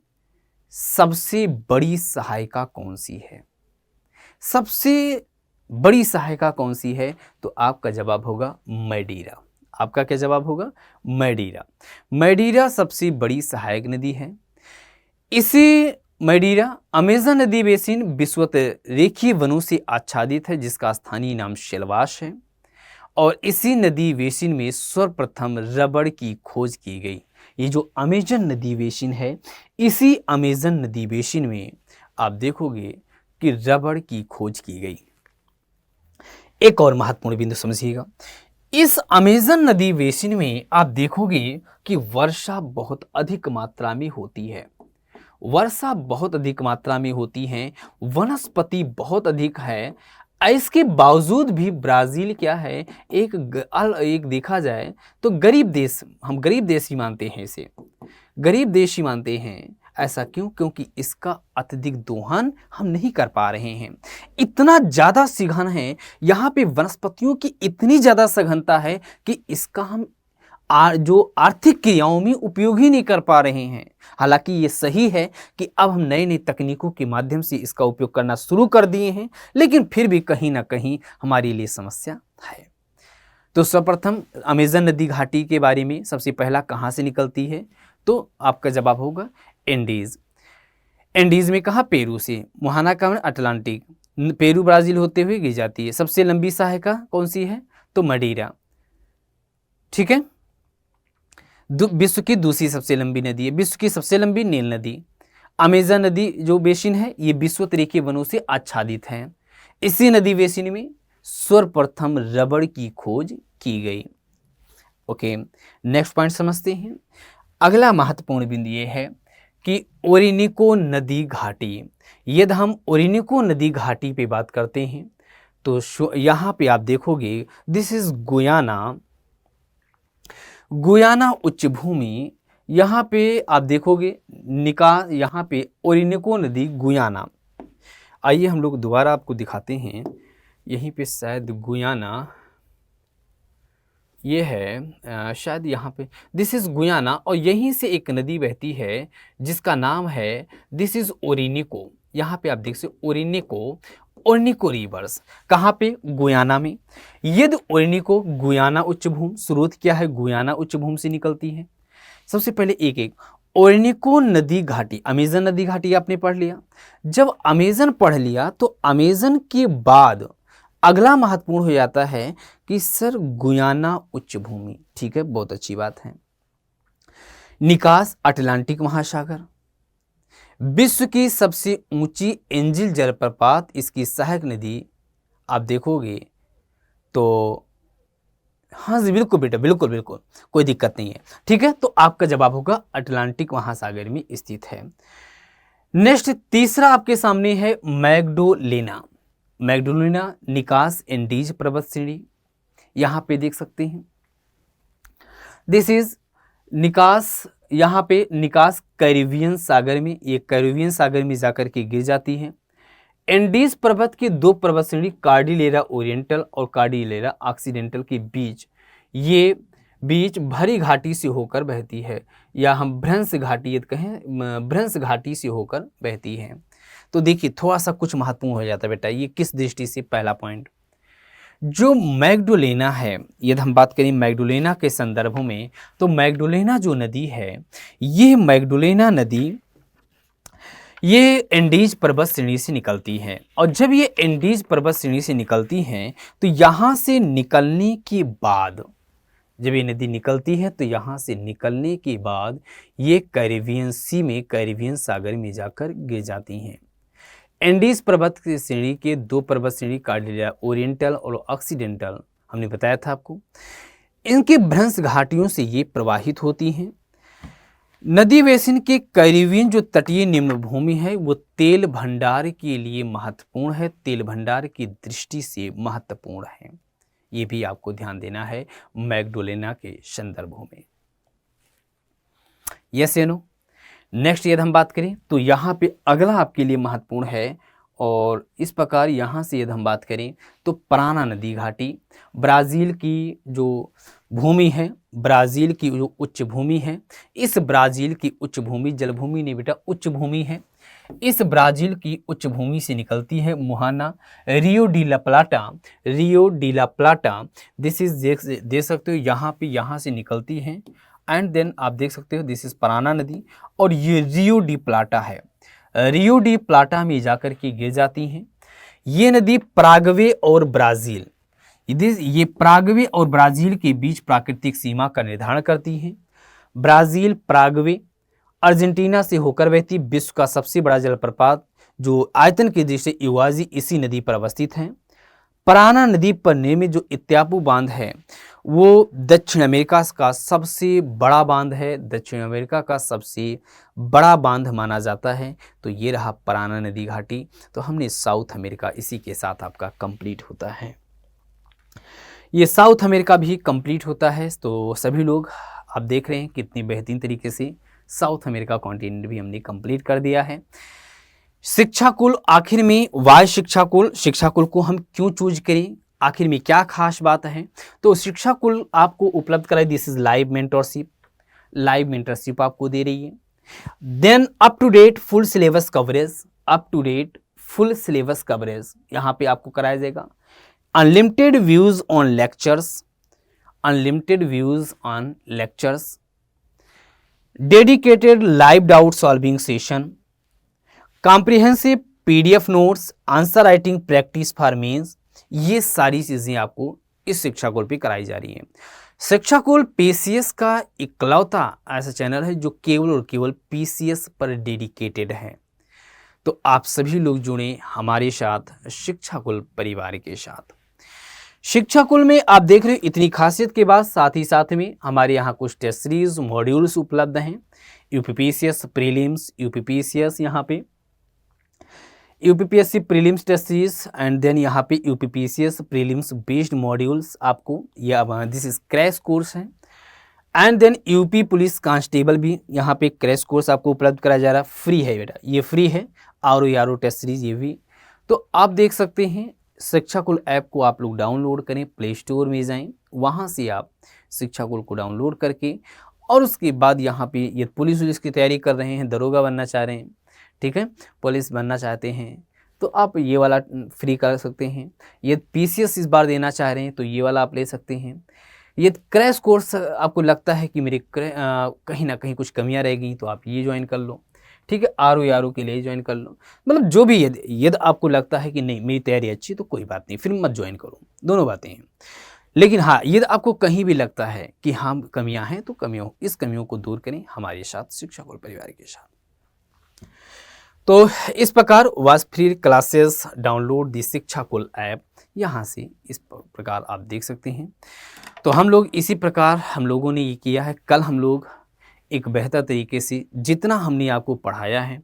सबसे बड़ी सहायिका कौन सी है? सबसे बड़ी सहायिका कौन सी है? तो आपका जवाब होगा मैडीरा। आपका क्या जवाब होगा? मैडीरा। मैडीरा सबसे बड़ी सहायक नदी है। इसी मैडीरा अमेज़न नदी बेसिन विश्वत रेखीय वनों से आच्छादित है, जिसका स्थानीय नाम शेलवाश है। और इसी नदी बेसिन में सर्वप्रथम रबड़ की खोज की गई। ये जो अमेज़न नदी बेसिन है, इसी अमेज़न नदी बेसिन में आप देखोगे कि रबड़ की खोज की गई। एक और महत्वपूर्ण बिंदु समझिएगा, इस अमेज़न नदी बेसिन में आप देखोगे कि वर्षा बहुत अधिक मात्रा में होती है। वर्षा बहुत अधिक मात्रा में होती है, वनस्पति बहुत अधिक है। इसके बावजूद भी ब्राज़ील क्या है, एक देखा जाए तो गरीब देश, हम गरीब देश ही मानते हैं इसे, गरीब देश ही मानते हैं। ऐसा क्यों? क्योंकि इसका अत्यधिक दोहन हम नहीं कर पा रहे हैं। इतना ज़्यादा सघन है, यहाँ पे वनस्पतियों की इतनी ज़्यादा सघनता है कि इसका हम जो आर्थिक क्रियाओं में उपयोग ही नहीं कर पा रहे हैं। हालांकि ये सही है कि अब हम नई नई तकनीकों के माध्यम से इसका उपयोग करना शुरू कर दिए हैं, लेकिन फिर भी कहीं ना कहीं हमारे लिए समस्या है। तो सर्वप्रथम अमेज़न नदी घाटी के बारे में सबसे पहला कहाँ से निकलती है? तो आपका जवाब होगा एंडीज। एंडीज में कहाँ? पेरू से। मुहाना का अटलांटिक, पेरू ब्राज़ील होते हुए गिर जाती है। सबसे लंबी सहायिका कौन सी है? तो मैडीरा। ठीक है, विश्व की दूसरी सबसे लंबी नदी है। विश्व की सबसे लंबी नील नदी। अमेज़न नदी जो बेसिन है ये विश्वत रेखीय वनों से आच्छादित है। इसी नदी बेसिन में सर्वप्रथम रबड़ की खोज की गई। ओके, नेक्स्ट पॉइंट समझते हैं। अगला महत्वपूर्ण बिंदु ये है कि ओरिनिको नदी घाटी। यदि हम ओरिनिको नदी घाटी पे बात करते हैं तो यहाँ पे आप देखोगे दिस इज गुयाना उच्च भूमि। यहाँ पे आप देखोगे यहाँ पे ओरिनिको नदी गुयाना। आइए हम लोग दोबारा आपको दिखाते हैं, यहीं पे शायद गुयाना ये है, शायद यहाँ पे दिस इज़ गुयाना, और यहीं से एक नदी बहती है जिसका नाम है दिस इज़ ओरिनिको। यहाँ पे आप देख सकते ओरिनिको रिवर्स। कहाँ पे? गुयाना में। यदि ओरिनिको गुयाना उच्चभूमि, स्रोत क्या है? गुयाना उच्चभूमि से निकलती है। सबसे पहले एक ओरिनिको नदी घाटी, अमेज़न नदी घाटी आपने पढ़ लिया। जब अमेज़न पढ़ लिया तो अमेज़न के बाद अगला महत्वपूर्ण हो जाता है कि सर गुयाना उच्चभूमि। ठीक है, बहुत अच्छी बात है। निकास अटलांटिक महासागर। विश्व की सबसे ऊंची एंजिल जलप्रपात, इसकी सहायक नदी आप देखोगे तो हाँ जी बिल्कुल बेटा, बिल्कुल बिल्कुल, कोई दिक्कत नहीं है। ठीक है, तो आपका जवाब होगा अटलांटिक महासागर में स्थित है। नेक्स्ट तीसरा आपके सामने है मैग्डोलेना। मैग्डोलिना निकास एंडीज पर्वत श्रेणी, यहाँ पे देख सकते हैं। दिस इज निकास, यहाँ पे निकास कैरिबियन सागर में, ये कैरिबियन सागर में जाकर के गिर जाती है। एंडीज पर्वत के दो पर्वत श्रेणी कार्डिलेरा ओरिएंटल और कार्डिलेरा ऑक्सीडेंटल के बीच, ये बीच भरी घाटी से होकर बहती है, या हम भ्रंश घाटी यदि कहें, भ्रंश घाटी से होकर बहती है। तो देखिए थोड़ा सा कुछ महत्वपूर्ण हो जाता है बेटा, ये किस दृष्टि से, पहला पॉइंट जो मैग्डोलेना है, यदि हम बात करें मैग्डोलेना के संदर्भों में, तो मैग्डोलेना जो नदी है, ये मैग्डोलेना नदी ये एंडीज पर्वत श्रेणी से निकलती है। और जब ये एंडीज पर्वत श्रेणी से निकलती हैं तो यहाँ से निकलने के बाद, जब ये नदी निकलती है तो यहाँ से निकलने के बाद ये कैरिबियन सी में, कैरिबियन सागर में जाकर गिर जाती हैं। एंडीज पर्वत की श्रेणी के दो पर्वत श्रेणी कार्डिलेरा ओरिएंटल और ऑक्सीडेंटल, हमने बताया था आपको, इनके भ्रंश घाटियों से ये प्रवाहित होती हैं। नदी बेसिन के कैरिबियन जो तटीय निम्न भूमि है वो तेल भंडार के लिए महत्वपूर्ण है, तेल भंडार की दृष्टि से महत्वपूर्ण है। ये भी आपको ध्यान देना है मैग्डोलेना के संदर्भों में। यस या नो? नेक्स्ट यदि हम बात करें तो यहाँ पे अगला आपके लिए महत्वपूर्ण है, और इस प्रकार यहाँ से यदि हम बात करें तो पराना नदी घाटी, ब्राज़ील की जो भूमि है, ब्राज़ील की जो उच्च भूमि है, इस ब्राज़ील की उच्च भूमि, जलभूमि नहीं बेटा, उच्च भूमि है, इस ब्राज़ील की उच्च भूमि से निकलती है मुहाना, Rio de la Plata, Rio de la Plata, this is देख सकते हो यहाँ पे, यहाँ से निकलती है। एंड देन आप देख सकते हो दिस इज पराना नदी, और ये रियो डी प्लाटा है, रियो डी प्लाटा में जाकर के गिर जाती हैं। ये नदी पराग्वे और ब्राज़ील, ये पराग्वे और ब्राज़ील के बीच प्राकृतिक सीमा का निर्धारण करती है। ब्राज़ील पराग्वे अर्जेंटीना से होकर बहती विश्व का सबसे बड़ा जलप्रपात जो आयतन की दृष्टि से इवाजी इसी नदी पर अवस्थित है। पराना नदी पर निर्मित जो इत्यापू बांध है वो दक्षिण अमेरिका का सबसे बड़ा बांध है, दक्षिण अमेरिका का सबसे बड़ा बांध माना जाता है। तो ये रहा पराना नदी घाटी। तो हमने साउथ अमेरिका, इसी के साथ आपका कंप्लीट होता है, ये साउथ अमेरिका भी कंप्लीट होता है। तो सभी लोग आप देख रहे हैं कितनी बेहतरीन तरीके से साउथ अमेरिका कॉन्टिनेंट भी हमने कंप्लीट कर दिया है। शिक्षा कुल, आखिर में वाय शिक्षा कुल को हम क्यों चूज करें, आखिर में क्या खास बात है? तो शिक्षा कुल आपको उपलब्ध कराई, this is live mentorship, live mentorship आपको दे रही है। Then up to date full syllabus coverage, up to date full syllabus coverage यहाँ पे आपको कराया जाएगा। Unlimited views on lectures, unlimited views on lectures, dedicated live doubt solving session, comprehensive PDF notes, answer writing practice for mains, ये सारी चीजें आपको इस शिक्षा कुल पे कराई जा रही हैं। शिक्षा कुल पीसीएस का इकलौता ऐसा चैनल है जो केवल और केवल पीसीएस पर डेडिकेटेड है। तो आप सभी लोग जुड़े हमारे साथ शिक्षा कुल परिवार के साथ। शिक्षा कुल में आप देख रहे हो इतनी खासियत के बाद साथ ही साथ में हमारे यहाँ कुछ टेस्ट सीरीज मॉड्यूल्स उपलब्ध हैं। यूपीपीसीएस प्रीलिम्स, यूपीपीसीएस यहाँ पे UPPSC prelims test series, and then यहाँ पे यूपीपीसीएस प्रीलिम्स बेस्ड मॉड्यूल्स आपको, या दिस इज क्रैश कोर्स है। And then UP police constable भी यहाँ पे क्रैश कोर्स आपको उपलब्ध कराया जा रहा है, फ्री है बेटा, ये फ्री है। आर टेस्ट सीरीज ये भी। तो आप देख सकते हैं शिक्षा कुल ऐप को आप लोग डाउनलोड करें, प्ले स्टोर में जाएं, वहाँ से आप शिक्षा कुल को डाउनलोड करके, और उसके बाद यहाँ पे ये पुलिस की तैयारी कर रहे हैं, दरोगा बनना चाह रहे हैं, ठीक है, पुलिस बनना चाहते हैं तो आप ये वाला फ्री कर सकते हैं। ये पीसीएस इस बार देना चाह रहे हैं तो ये वाला आप ले सकते हैं। ये क्रैश कोर्स आपको लगता है कि मेरे कहीं ना कहीं कुछ कमियां रहेगी तो आप ये ज्वाइन कर लो, ठीक है, आर के लिए ज्वाइन कर लो, मतलब जो भी यदि आपको लगता है कि नहीं मेरी तैयारी अच्छी तो कोई बात नहीं, फिर मत ज्वाइन करो, दोनों बातें हैं। लेकिन हाँ, यदि आपको कहीं भी लगता है कि हाँ कमियां हैं तो इस कमियों को दूर करें हमारे साथ शिक्षा कुल परिवार के साथ। तो इस प्रकार was free classes, download the शिक्षा कुल ऐप, यहाँ से इस प्रकार आप देख सकते हैं। तो हम लोग इसी प्रकार हम लोगों ने ये किया है। कल हम लोग एक बेहतर तरीके से जितना हमने आपको पढ़ाया है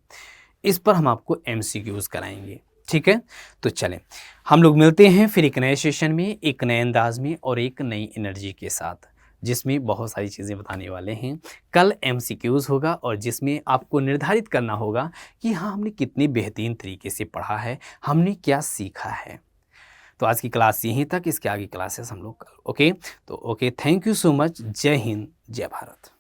इस पर हम आपको एमसीक्यूज कराएंगे। ठीक है, तो चलें हम लोग मिलते हैं फिर एक नए सेशन में, एक नए अंदाज में और एक नई एनर्जी के साथ, जिसमें बहुत सारी चीज़ें बताने वाले हैं। कल एमसीक्यूज़ होगा और जिसमें आपको निर्धारित करना होगा कि हाँ, हमने कितनी बेहतरीन तरीके से पढ़ा है, हमने क्या सीखा है। तो आज की क्लास यहीं तक, इसके आगे क्लासेस हम लोग कल। ओके, तो okay, thank you so much. जय हिंद, जय भारत।